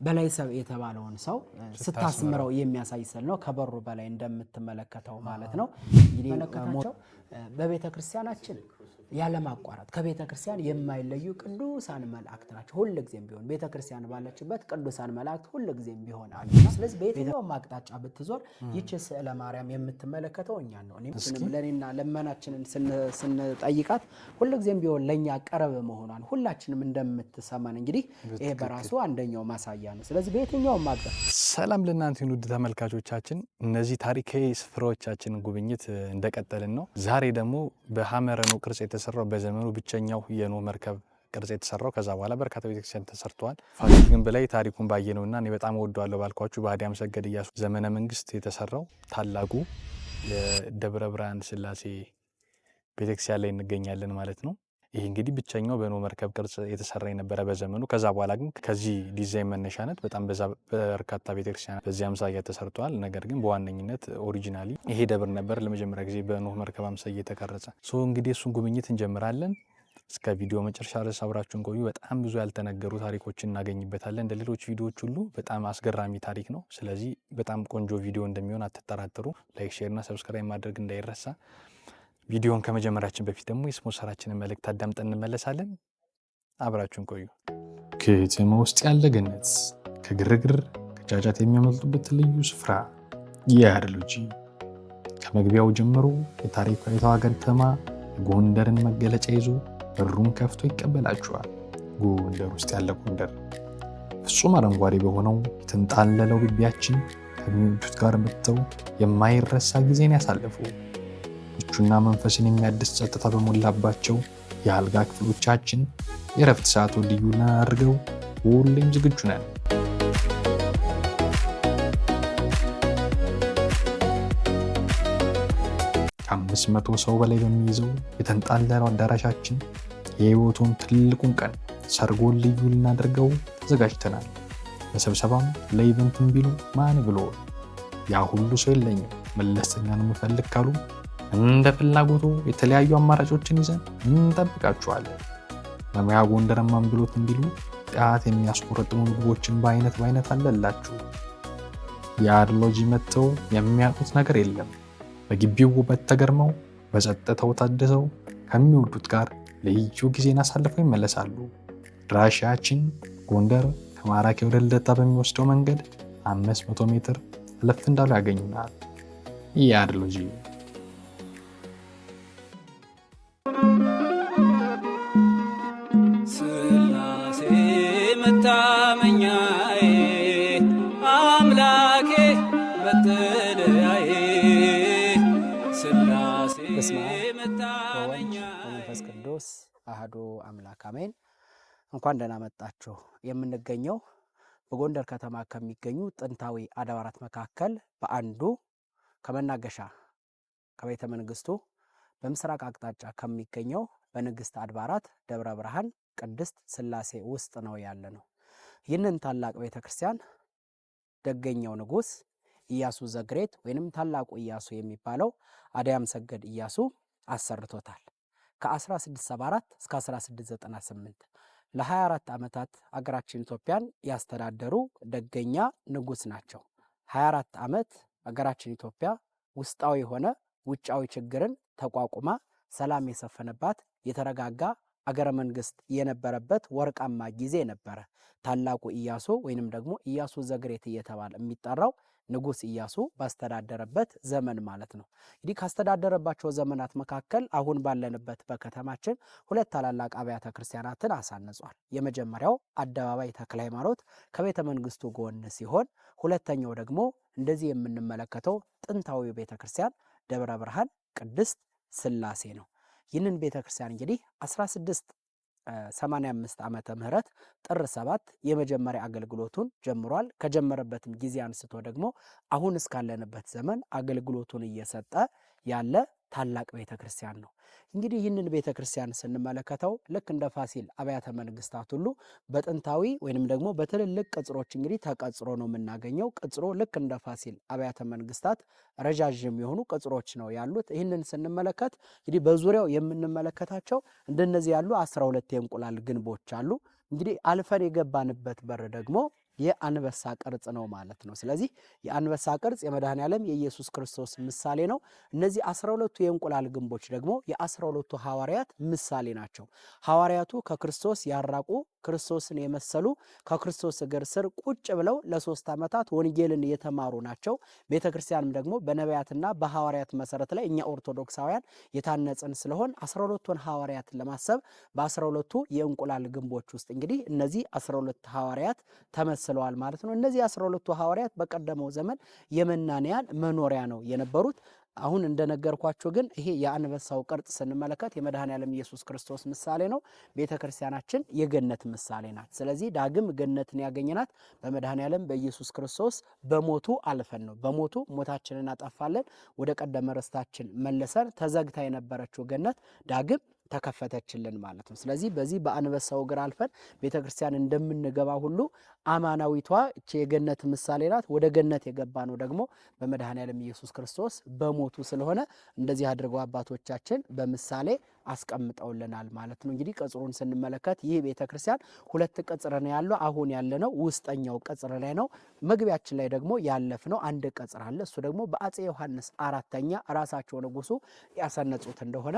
በላይ ሰብ የተባለውን ሰው ስታስምረው የሚያሳይ ስዕል ነው። ከበሩ በላይ እንደምትመለከተው ማለት ነው። እንግዲህ መለከታቸው በቤተክርስቲያናችን ያለማቋረጥ ከቤተክርስቲያን የማይለዩ ቅዱሳን መላእክት ናቸው። ሁሉ ጊዜም ቢሆን ቤተክርስቲያን ባለችበት ቅዱሳን መላእክት ሁሉ ጊዜም ቢሆን አሉ። ስለዚህ በየትኛውም አቅጣጫ ብትዞር ይህች ስዕለ ማርያም የምትመለከተው እኛ ነው። እኔም ለኔና ለመናችንን ስንጠይቃት ሁሉ ጊዜም ቢሆን ለኛ ቀረብ መሆኗን ሁላችንም እንደምትሰማን እንግዲህ ይሄ በራሱ አንደኛው ማሳያ ነው። ስለዚህ በየትኛውም አቅጣጫ ሰላም ለእናንተ ውድ ተመልካቾቻችን፣ እነዚህ ታሪካዊ ስፍራዎቻችንን ጉብኝት እንደቀጠልን ነው። ዛሬ ደግሞ በሐመረ ኖህ ቅርጽ የተሰራው በዘመኑ ብቸኛው የኖህ መርከብ ቅርጽ የተሰራው ከዛ በኋላ በርካታ ቤተክርስቲያን ተሰርተዋል። ፋሲል ግንብ ላይ ታሪኩን ባየነውና እኔ በጣም ወደዋለሁ ባልኳችሁ በአዲያም ሰገድ ኢያሱ ዘመነ መንግስት የተሰራው ታላቁ የደብረ ብርሃን ስላሴ ቤተክርስቲያን ላይ እንገኛለን ማለት ነው። ይሄ እንግዲህ ብቸኛው በኖህ መርከብ ቅርጽ የተሰራ የነበረ በዘመኑ። ከዛ በኋላ ግን ከዚህ ዲዛይን መነሻነት በጣም በርካታ ቤተክርስቲያን በዚህ አምሳያ ተሰርተዋል። ነገር ግን በዋነኝነት ኦሪጂናሊ ይሄ ደብር ነበር ለመጀመሪያ ጊዜ በኖህ መርከብ አምሳያ የተቀረጸ። እንግዲህ እሱን ጉብኝት እንጀምራለን። እስከ ቪዲዮ መጨረሻ ድረስ አብራችሁን ቆዩ። በጣም ብዙ ያልተነገሩ ታሪኮችን እናገኝበታለን። እንደ ሌሎች ቪዲዮዎች ሁሉ በጣም አስገራሚ ታሪክ ነው። ስለዚህ በጣም ቆንጆ ቪዲዮ እንደሚሆን አትጠራጠሩ። ላይክ፣ ሼር እና ሰብስክራይብ ማድረግ እንዳይረሳ። ቪዲዮን ከመጀመራችን በፊት ደግሞ የስፖንሰራችንን መልእክት አዳምጠን እንመለሳለን። አብራችሁን ቆዩ። ከተማ ውስጥ ያለ ገነት፣ ከግርግር ከጫጫት የሚያመልጡበት ልዩ ስፍራ ያድሎጂ። ከመግቢያው ጀምሮ የታሪካዊቷ ሀገር ከተማ የጎንደርን መገለጫ ይዞ በሩን ከፍቶ ይቀበላችኋል። ጎንደር ውስጥ ያለ ጎንደር ፍጹም አረንጓዴ በሆነው የተንጣለለው ግቢያችን ከሚወዱት ጋር መጥተው የማይረሳ ጊዜን ያሳልፉ። ምቹና መንፈስን የሚያድስ ጸጥታ በሞላባቸው የአልጋ ክፍሎቻችን የረፍት ሰዓቱን ልዩና አድርገው ሁሌም ዝግጁ ነን። ከ500 ሰው በላይ በሚይዘው የተንጣለለው አዳራሻችን የህይወቱን ትልቁን ቀን ሰርጎን ልዩ ልናደርገው ተዘጋጅተናል። ለስብሰባም ለኢቨንትም ቢሉ ማን ብሎ ያ ሁሉ ሰው የለኝም መለስተኛ ነው የምፈልግ ካሉ እንደ ፍላጎቱ የተለያዩ አማራጮችን ይዘን እንጠብቃችኋለን። ለሙያ ጎንደርማን ብሎት እንዲሉ ጣት የሚያስቆረጥሙ ምግቦችን በአይነት አለላችሁ። የአድሎጂ መጥተው የሚያውቁት ነገር የለም። በግቢው ውበት ተገርመው በጸጥታው ታድሰው ከሚወዱት ጋር ልዩ ጊዜን አሳልፈው ይመለሳሉ። ድራሻችን ጎንደር ከማራኪ ወደ ልደታ በሚወስደው መንገድ 500 ሜትር አለፍ እንዳሉ ያገኙናል። የአድሎጂ ስላሴ መታመኛዬ አምላኬ መጠለያዬ ስላሴ መታመኛዬ መንፈስ ቅዱስ አሐዱ አምላክ አሜን። እንኳን ደህና መጣችሁ። የምንገኘው በጎንደር ከተማ ከሚገኙ ጥንታዊ አድባራት መካከል በአንዱ ከመናገሻ ከቤተ መንግስቱ በምስራቅ አቅጣጫ ከሚገኘው በንግስት አድባራት ደብረ ብርሃን ቅድስት ስላሴ ውስጥ ነው ያለ ነው። ይህንን ታላቅ ቤተክርስቲያን ደገኛው ንጉስ ኢያሱ ዘግሬት ወይንም ታላቁ ኢያሱ የሚባለው አዲያም ሰገድ ኢያሱ አሰርቶታል። ከ1674 እስከ 1698 ለ24 ዓመታት አገራችን ኢትዮጵያን ያስተዳደሩ ደገኛ ንጉስ ናቸው። 24 ዓመት አገራችን ኢትዮጵያ ውስጣዊ ሆነ ውጫዊ ችግርን ተቋቁማ ሰላም የሰፈነባት የተረጋጋ አገረ መንግስት የነበረበት ወርቃማ ጊዜ ነበረ። ታላቁ ኢያሱ ወይንም ደግሞ ኢያሱ ዘግሬት እየተባለ የሚጠራው ንጉስ ኢያሱ ባስተዳደረበት ዘመን ማለት ነው። እንግዲህ ካስተዳደረባቸው ዘመናት መካከል አሁን ባለንበት በከተማችን ሁለት ታላላቅ አብያተ ክርስቲያናትን አሳንጿል። የመጀመሪያው አደባባይ ተክለ ሃይማኖት ከቤተ መንግስቱ ጎን ሲሆን፣ ሁለተኛው ደግሞ እንደዚህ የምንመለከተው ጥንታዊ ቤተክርስቲያን ደብረ ብርሃን ቅድስት ስላሴ ነው። ይህንን ቤተክርስቲያን እንግዲህ 1685 ዓመተ ምህረት ጥር 7 የመጀመሪያ አገልግሎቱን ጀምሯል። ከጀመረበትም ጊዜ አንስቶ ደግሞ አሁን እስካለንበት ዘመን አገልግሎቱን እየሰጠ ያለ ታላቅ ቤተክርስቲያን ነው። እንግዲህ ይህንን ቤተክርስቲያን ስንመለከተው ልክ እንደ ፋሲል አብያተ መንግስታት ሁሉ በጥንታዊ ወይንም ደግሞ በትልልቅ ቅጽሮች እንግዲህ ተቀጽሮ ነው የምናገኘው። ቅጽሮ ልክ እንደ ፋሲል አብያተ መንግስታት ረጃጅም የሆኑ ቅጽሮች ነው ያሉት። ይህንን ስንመለከት እንግዲህ በዙሪያው የምንመለከታቸው እንደነዚህ ያሉ 12 የእንቁላል ግንቦች አሉ። እንግዲህ አልፈን የገባንበት በር ደግሞ የአንበሳ ቅርጽ ነው ማለት ነው። ስለዚህ የአንበሳ ቅርጽ የመድኃኔዓለም የኢየሱስ ክርስቶስ ምሳሌ ነው። እነዚህ 12ቱ የእንቁላል ግንቦች ደግሞ የ12ቱ ሐዋርያት ምሳሌ ናቸው። ሐዋርያቱ ከክርስቶስ ያራቁ ክርስቶስን የመሰሉ ከክርስቶስ እግር ስር ቁጭ ብለው ለ3 ዓመታት ወንጌልን የተማሩ ናቸው። ቤተ ክርስቲያንም ደግሞ በነቢያትና በሐዋርያት መሰረት ላይ እኛ ኦርቶዶክሳውያን የታነጽን ስለሆን 12ቱን ሐዋርያት ለማሰብ በ12ቱ የእንቁላል ግንቦች ውስጥ እንግዲህ እነዚህ 12 ሐዋርያት ተመስለዋል ማለት ነው። እነዚህ 12ቱ ሐዋርያት በቀደመው ዘመን የመናንያን መኖሪያ ነው የነበሩት። አሁን እንደነገርኳችሁ ግን ይሄ የአንበሳው ቅርጽ ስንመለከት የመድኃኔዓለም ኢየሱስ ክርስቶስ ምሳሌ ነው። ቤተ ክርስቲያናችን የገነት ምሳሌ ናት። ስለዚህ ዳግም ገነትን ያገኘናት በመድኃኔዓለም በኢየሱስ ክርስቶስ በሞቱ አልፈን ነው። በሞቱ ሞታችንን አጠፋለን፣ ወደ ቀደመ ርስታችን መለሰን። ተዘግታ የነበረችው ገነት ዳግም ተከፈተችልን ማለት ነው። ስለዚህ በዚህ በአንበሳው እግር አልፈን ቤተ ክርስቲያን እንደምንገባ ሁሉ አማናዊቷ እቺ የገነት ምሳሌ ናት። ወደ ገነት የገባ ነው ደግሞ በመድኃኔዓለም ኢየሱስ ክርስቶስ በሞቱ ስለሆነ እንደዚህ አድርገው አባቶቻችን በምሳሌ አስቀምጠውልናል ማለት ነው። እንግዲህ ቅጽሩን ስንመለከት ይህ ቤተ ክርስቲያን 2 ቅጽር ነው ያለው። አሁን ያለነው ውስጠኛው ቅጽር ላይ ነው። መግቢያችን ላይ ደግሞ ያለፍነው አንድ ቅጽር አለ። እሱ ደግሞ በአፄ ዮሐንስ 4ኛ ራሳቸው ንጉሱ ያሰነጹት እንደሆነ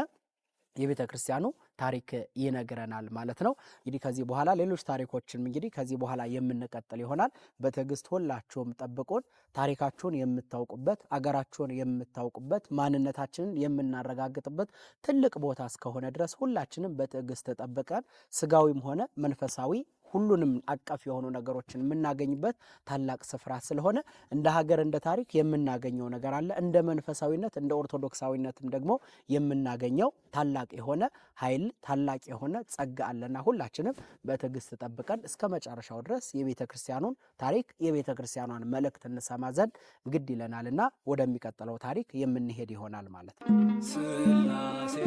የቤተ ክርስቲያኑ ታሪክ ይነግረናል ማለት ነው። እንግዲህ ከዚህ በኋላ ሌሎች ታሪኮችንም እንግዲህ ከዚህ በኋላ የምንቀጥል ይሆናል። በትዕግስት ሁላችሁም ጠብቁን። ታሪካችሁን የምታውቁበት፣ አገራችሁን የምታውቁበት፣ ማንነታችንን የምናረጋግጥበት ትልቅ ቦታ እስከሆነ ድረስ ሁላችንም በትዕግስት ጠብቀን ስጋዊም ሆነ መንፈሳዊ ሁሉንም አቀፍ የሆኑ ነገሮችን የምናገኝበት ታላቅ ስፍራ ስለሆነ እንደ ሀገር እንደ ታሪክ የምናገኘው ነገር አለ። እንደ መንፈሳዊነት እንደ ኦርቶዶክሳዊነትም ደግሞ የምናገኘው ታላቅ የሆነ ኃይል ታላቅ የሆነ ጸጋ አለና ሁላችንም በትዕግስት ጠብቀን እስከ መጨረሻው ድረስ የቤተ ክርስቲያኑን ታሪክ የቤተ ክርስቲያኗን መልእክት እንሰማ ዘንድ ግድ ይለናልና ወደሚቀጥለው ታሪክ የምንሄድ ይሆናል ማለት ነው። ስላሴ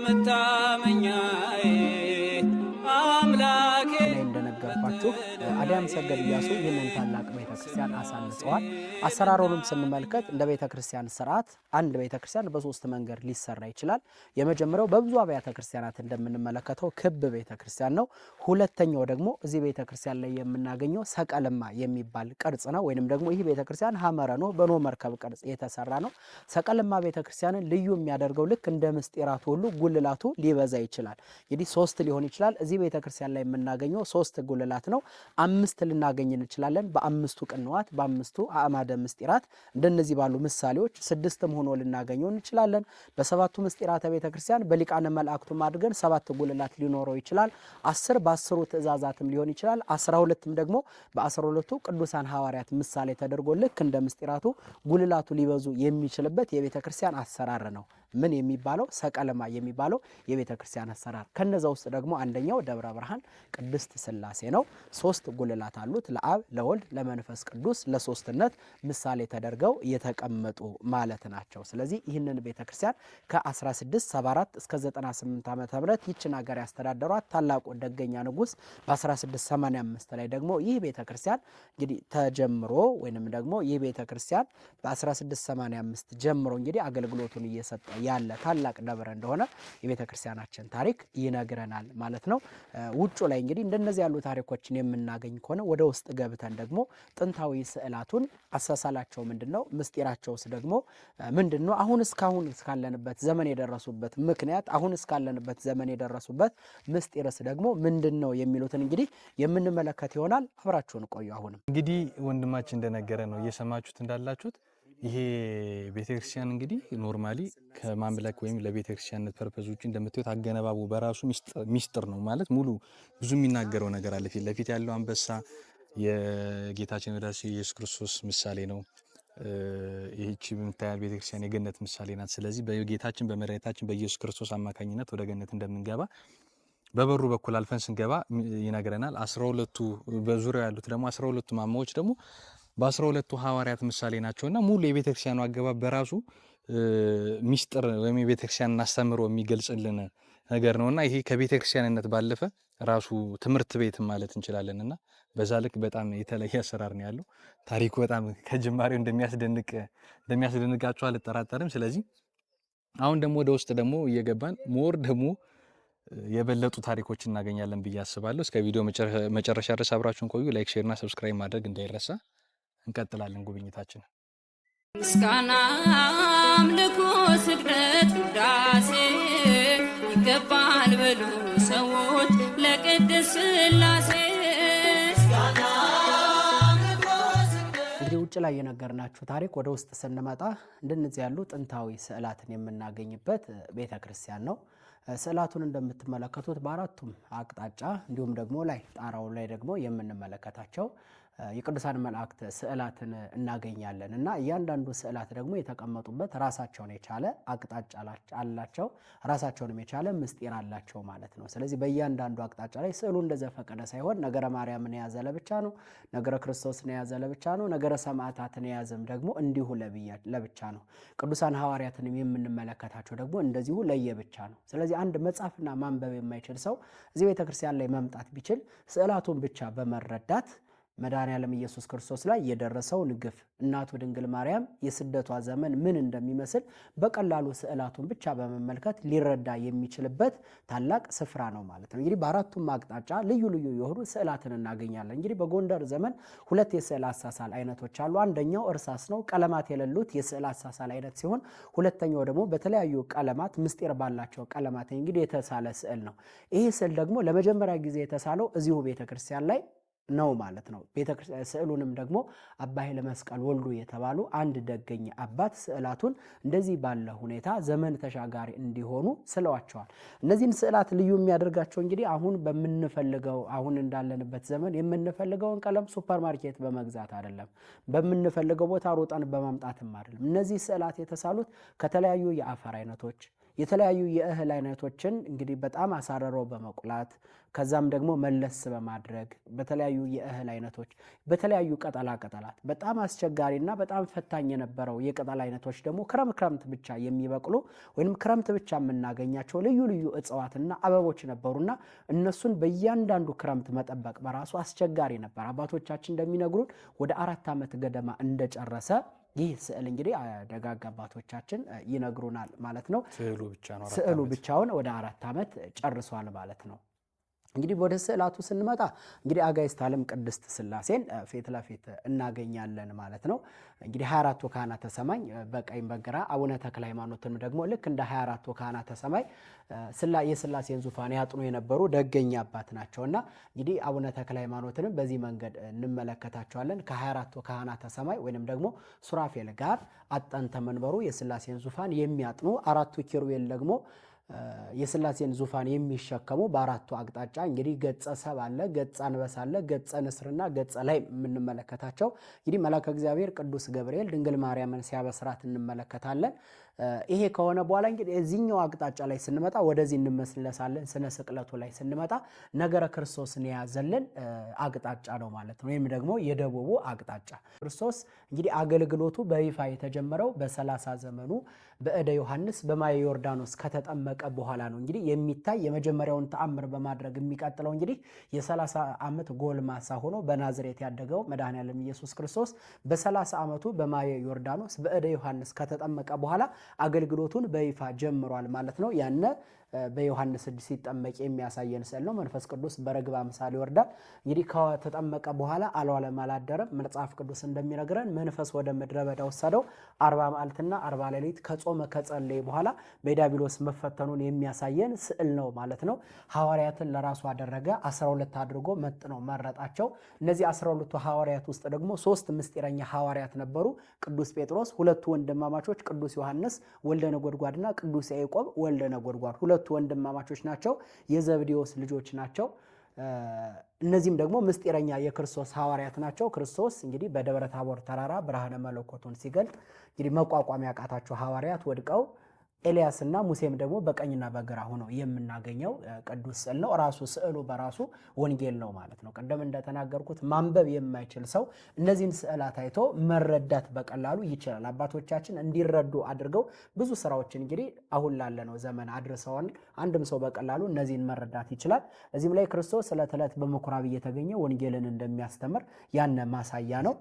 መታመኛዬ አምላኬ እንደነገርኳችሁ አዲያም ሰገድ ኢያሱ ይህንን ታላቅ ቤተክርስቲያን አሳንጸዋል። አሰራሩንም ስንመለከት እንደ ቤተክርስቲያን ስርዓት አንድ ቤተክርስቲያን በ3 መንገድ ሊሰራ ይችላል። የመጀመሪያው በብዙ አብያተ ክርስቲያናት እንደምንመለከተው ክብ ቤተክርስቲያን ነው። ሁለተኛው ደግሞ እዚህ ቤተክርስቲያን ላይ የምናገኘው ሰቀልማ የሚባል ቅርጽ ነው። ወይንም ደግሞ ይህ ቤተክርስቲያን ሐመረ ኖህ በኖህ መርከብ ቅርጽ የተሰራ ነው። ሰቀልማ ቤተክርስቲያንን ልዩ የሚያደርገው ልክ እንደ ምስጢራቱ ሁሉ ጉልላቱ ሊበዛ ይችላል። እንግዲህ 3 ሊሆን ይችላል። እዚህ ቤተክርስቲያን ላይ የምናገኘው 3 ጉልላት ነው። 5 ልናገኝ እንችላለን። በ5ቱ ቅንዋት በ5ቱ አዕማደ ምስጢራት እንደነዚህ ባሉ ምሳሌዎች 6ም ሆኖ ልናገኘው እንችላለን። በ7ቱ ምስጢራተ ቤተክርስቲያን በሊቃነ መላእክቱም አድርገን 7 ጉልላት ሊኖረው ይችላል። 10 በ10ሩ ትእዛዛትም ሊሆን ይችላል። 12ም ደግሞ በ12ቱ ቅዱሳን ሐዋርያት ምሳሌ ተደርጎ ልክ እንደ ምስጢራቱ ጉልላቱ ሊበዙ የሚችልበት የቤተክርስቲያን አሰራር ነው። ምን የሚባለው ሰቀለማ የሚባለው የቤተክርስቲያን አሰራር። ከነዛ ውስጥ ደግሞ አንደኛው ደብረ ብርሃን ቅድስት ሥላሴ ነው። 3 ጉልላት አሉት። ለአብ ለወልድ ለመንፈስ ቅዱስ ለሶስትነት ምሳሌ ተደርገው የተቀመጡ ማለት ናቸው። ስለዚህ ይህንን ቤተክርስቲያን ከ1674 እስከ 98 ዓመተ ምህረት ይችን ሀገር ያስተዳደሯት ታላቁ ደገኛ ንጉስ በ1685 ላይ ደግሞ ይህ ቤተክርስቲያን እንግዲህ ተጀምሮ ወይንም ደግሞ ይህ ቤተክርስቲያን በ1685 ጀምሮ እንግዲህ አገልግሎቱን እየሰጠ ያለ ታላቅ ደብር እንደሆነ የቤተክርስቲያናችን ታሪክ ይነግረናል ማለት ነው። ውጩ ላይ እንግዲህ እንደነዚህ ያሉ ታሪኮችን የምናገኝ ከሆነ ወደ ውስጥ ገብተን ደግሞ ጥንታዊ ስዕላቱን አሳሳላቸው ምንድነው? ምስጢራቸውስ ደግሞ ምንድነው? አሁን እስካለንበት ዘመን የደረሱበት ምክንያት አሁን እስካለንበት ዘመን የደረሱበት ምስጢርስ ደግሞ ምንድነው የሚሉትን እንግዲህ የምንመለከት ይሆናል። አብራችሁን ቆዩ። አሁንም እንግዲህ ወንድማችን እንደነገረ ነው እየሰማችሁት እንዳላችሁት ይሄ ቤተክርስቲያን እንግዲህ ኖርማሊ ከማምለክ ወይም ለቤተክርስቲያንነት ፐርፐዝ ውጪ እንደምታዩት አገነባቡ በራሱ ሚስጥር ነው ማለት ሙሉ ብዙ የሚናገረው ነገር አለ። ፊት ለፊት ያለው አንበሳ የጌታችን መድኃኒታችን ኢየሱስ ክርስቶስ ምሳሌ ነው። ይህቺ የምታያት ቤተክርስቲያን የገነት ምሳሌ ናት። ስለዚህ በጌታችን በመድኃኒታችን በኢየሱስ ክርስቶስ አማካኝነት ወደ ገነት እንደምንገባ በበሩ በኩል አልፈን ስንገባ ይነግረናል። 12ቱ በዙሪያው ያሉት ደግሞ 12ቱ ማማዎች ደግሞ በ12ቱ ሐዋርያት ምሳሌ ናቸውና ሙሉ የቤተክርስቲያኑ አገባብ በራሱ ሚስጥር ወይም የቤተክርስቲያንን አስተምሮ የሚገልጽልን ነገር ነውና ይሄ ከቤተክርስቲያንነት ባለፈ ራሱ ትምህርት ቤት ማለት እንችላለንና በዛ ልክ በጣም የተለየ አሰራር ነው ያለው። ታሪኩ በጣም ከጅማሬው እንደሚያስደንቃችሁ አልጠራጠርም። ስለዚህ አሁን ደግሞ ወደ ውስጥ ደግሞ እየገባን ሞር ደግሞ የበለጡ ታሪኮችን እናገኛለን ብዬ አስባለሁ። እስከ ቪዲዮ መጨረሻ ድረስ አብራችሁን ቆዩ። ላይክ፣ ሼር እና ሰብስክራይብ ማድረግ እንዳይረሳ። እንቀጥላለን ጉብኝታችን። ምስጋና፣ አምልኮ፣ ስግደት፣ ውዳሴ ይገባል በሉ ሰዎች ለቅድስት ሥላሴ። እንግዲህ ውጭ ላይ የነገርናችሁ ታሪክ ወደ ውስጥ ስንመጣ እንደነዚህ ያሉ ጥንታዊ ስዕላትን የምናገኝበት ቤተ ክርስቲያን ነው። ስዕላቱን እንደምትመለከቱት በአራቱም አቅጣጫ እንዲሁም ደግሞ ላይ ጣራው ላይ ደግሞ የምንመለከታቸው የቅዱሳን መላእክት ስዕላትን እናገኛለን እና እያንዳንዱ ስዕላት ደግሞ የተቀመጡበት ራሳቸውን የቻለ አቅጣጫ አላቸው፣ ራሳቸውንም የቻለ ምስጢር አላቸው ማለት ነው። ስለዚህ በእያንዳንዱ አቅጣጫ ላይ ስዕሉ እንደዘፈቀደ ሳይሆን ነገረ ማርያምን የያዘ ለብቻ ነው፣ ነገረ ክርስቶስን የያዘ ለብቻ ነው፣ ነገረ ሰማዕታትን የያዘም ደግሞ እንዲሁ ለብቻ ነው። ቅዱሳን ሐዋርያትንም የምንመለከታቸው ደግሞ እንደዚሁ ለየብቻ ነው። ስለዚህ አንድ መጻፍና ማንበብ የማይችል ሰው እዚህ ቤተክርስቲያን ላይ መምጣት ቢችል ስዕላቱን ብቻ በመረዳት መድኃኔዓለም ኢየሱስ ክርስቶስ ላይ የደረሰውን ግፍ እናቱ ድንግል ማርያም የስደቷ ዘመን ምን እንደሚመስል በቀላሉ ስዕላቱን ብቻ በመመልከት ሊረዳ የሚችልበት ታላቅ ስፍራ ነው ማለት ነው። እንግዲህ በአራቱም አቅጣጫ ልዩ ልዩ የሆኑ ስዕላትን እናገኛለን። እንግዲህ በጎንደር ዘመን ሁለት የስዕል አሳሳል አይነቶች አሉ። አንደኛው እርሳስ ነው፣ ቀለማት የሌሉት የስዕል አሳሳል አይነት ሲሆን፣ ሁለተኛው ደግሞ በተለያዩ ቀለማት ምስጢር ባላቸው ቀለማት እንግዲህ የተሳለ ስዕል ነው። ይህ ስዕል ደግሞ ለመጀመሪያ ጊዜ የተሳለው እዚሁ ቤተክርስቲያን ላይ ነው ማለት ነው። ስዕሉንም ደግሞ አባ ኃይለ መስቀል ወልዱ የተባሉ አንድ ደገኝ አባት ስዕላቱን እንደዚህ ባለ ሁኔታ ዘመን ተሻጋሪ እንዲሆኑ ስለዋቸዋል። እነዚህን ስዕላት ልዩ የሚያደርጋቸው እንግዲህ አሁን እንዳለንበት ዘመን የምንፈልገውን ቀለም ሱፐርማርኬት በመግዛት አይደለም፣ በምንፈልገው ቦታ ሮጠን በማምጣትም አይደለም። እነዚህ ስዕላት የተሳሉት ከተለያዩ የአፈር አይነቶች የተለያዩ የእህል አይነቶችን እንግዲህ በጣም አሳረረው በመቁላት ከዛም ደግሞ መለስ በማድረግ በተለያዩ የእህል አይነቶች በተለያዩ ቅጠላት በጣም አስቸጋሪና በጣም ፈታኝ የነበረው የቅጠል አይነቶች ደግሞ ክረምት ብቻ የሚበቅሉ ወይንም ክረምት ብቻ የምናገኛቸው ልዩ ልዩ እጽዋትና አበቦች ነበሩና እነሱን በእያንዳንዱ ክረምት መጠበቅ በራሱ አስቸጋሪ ነበር። አባቶቻችን እንደሚነግሩን ወደ 4 ዓመት ገደማ እንደጨረሰ ይህ ስዕል እንግዲህ ደጋግ አባቶቻችን ይነግሩናል ማለት ነው። ስዕሉ ብቻውን ወደ 4 ዓመት ጨርሷል ማለት ነው። እንግዲህ ወደ ስዕላቱ ስንመጣ እንግዲህ አጋዕዝተ ዓለም ቅድስት ሥላሴን ፊት ለፊት እናገኛለን ማለት ነው። እንግዲህ 24ቱ ካህናተ ሰማይ በቀኝ በግራ አቡነ ተክለ ሃይማኖትን ደግሞ ልክ እንደ 24ቱ ካህናተ ሰማይ የሥላሴን ዙፋን ያጥኑ የነበሩ ደገኛ አባት ናቸውና እንግዲህ አቡነ ተክለ ሃይማኖትንም በዚህ መንገድ እንመለከታቸዋለን። ከ24ቱ ካህናተ ሰማይ ወይንም ደግሞ ሱራፌል ጋር አጠንተ መንበሩ የሥላሴን ዙፋን የሚያጥኑ አራቱ ኪሩቤል ደግሞ የሥላሴን ዙፋን የሚሸከሙ በአራቱ አቅጣጫ እንግዲህ ገጸ ሰብ አለ፣ ገጸ አንበሳ አለ፣ ገጸ ንስርና ገጸ ላይ የምንመለከታቸው እንግዲህ መልአከ እግዚአብሔር ቅዱስ ገብርኤል ድንግል ማርያምን ሲያበስራት እንመለከታለን። ይሄ ከሆነ በኋላ እንግዲህ እዚህኛው አቅጣጫ ላይ ስንመጣ ወደዚህ እንመስለሳለን። ስነ ስቅለቱ ላይ ስንመጣ ነገረ ክርስቶስን የያዘልን አቅጣጫ ነው ማለት ነው። ወይም ደግሞ የደቡቡ አቅጣጫ ክርስቶስ እንግዲህ አገልግሎቱ በይፋ የተጀመረው በ30 ዘመኑ በእደ ዮሐንስ በማየ ዮርዳኖስ ከተጠመቀ በኋላ ነው። እንግዲህ የሚታይ የመጀመሪያውን ተአምር በማድረግ የሚቀጥለው እንግዲህ የ30 ዓመት ጎልማሳ ሆኖ በናዝሬት ያደገው መድኃኔዓለም ኢየሱስ ክርስቶስ በ30 ዓመቱ በማየ ዮርዳኖስ በእደ ዮሐንስ ከተጠመቀ በኋላ አገልግሎቱን በይፋ ጀምሯል ማለት ነው። ያነ በዮሐንስ እጅ ሲጠመቅ የሚያሳየን ስዕል ነው። መንፈስ ቅዱስ በርግብ አምሳል ይወርዳል። እንግዲህ ከተጠመቀ በኋላ አልዋለም አላደረም። መጽሐፍ ቅዱስ እንደሚነግረን መንፈስ ወደ ምድረ በዳ ወሰደው 40 መዓልትና 40 ሌሊት ከጾመ ከጸለየ በኋላ በዲያብሎስ መፈተኑን የሚያሳየን ስዕል ነው ማለት ነው። ሐዋርያትን ለራሱ አደረገ፣ 12 አድርጎ መጥኖ መረጣቸው። እነዚህ 12ቱ ሐዋርያት ውስጥ ደግሞ 3 ምስጢረኛ ሐዋርያት ነበሩ። ቅዱስ ጴጥሮስ፣ 2 ወንድማማቾች ቅዱስ ዮሐንስ ወልደ ነጎድጓድና ቅዱስ ያዕቆብ ወልደ ነጎድጓድ ሁለቱ ወንድማማቾች ናቸው። የዘብዴዎስ ልጆች ናቸው። እነዚህም ደግሞ ምስጢረኛ የክርስቶስ ሐዋርያት ናቸው። ክርስቶስ እንግዲህ በደብረ ታቦር ተራራ ብርሃነ መለኮቱን ሲገልጥ እንግዲህ መቋቋም ያቃታቸው ሐዋርያት ወድቀው ኤልያስና ሙሴም ደግሞ በቀኝና በግራ ሆነው የምናገኘው ቅዱስ ስዕል ነው። ራሱ ስዕሉ በራሱ ወንጌል ነው ማለት ነው። ቀደም እንደተናገርኩት ማንበብ የማይችል ሰው እነዚህን ስዕላት አይቶ መረዳት በቀላሉ ይችላል። አባቶቻችን እንዲረዱ አድርገው ብዙ ስራዎችን እንግዲህ አሁን ላለነው ዘመን አድርሰዋል። አንድም ሰው በቀላሉ እነዚህን መረዳት ይችላል። እዚህም ላይ ክርስቶስ ዕለት ዕለት በምኩራብ እየተገኘ ወንጌልን እንደሚያስተምር ያነ ማሳያ ነው።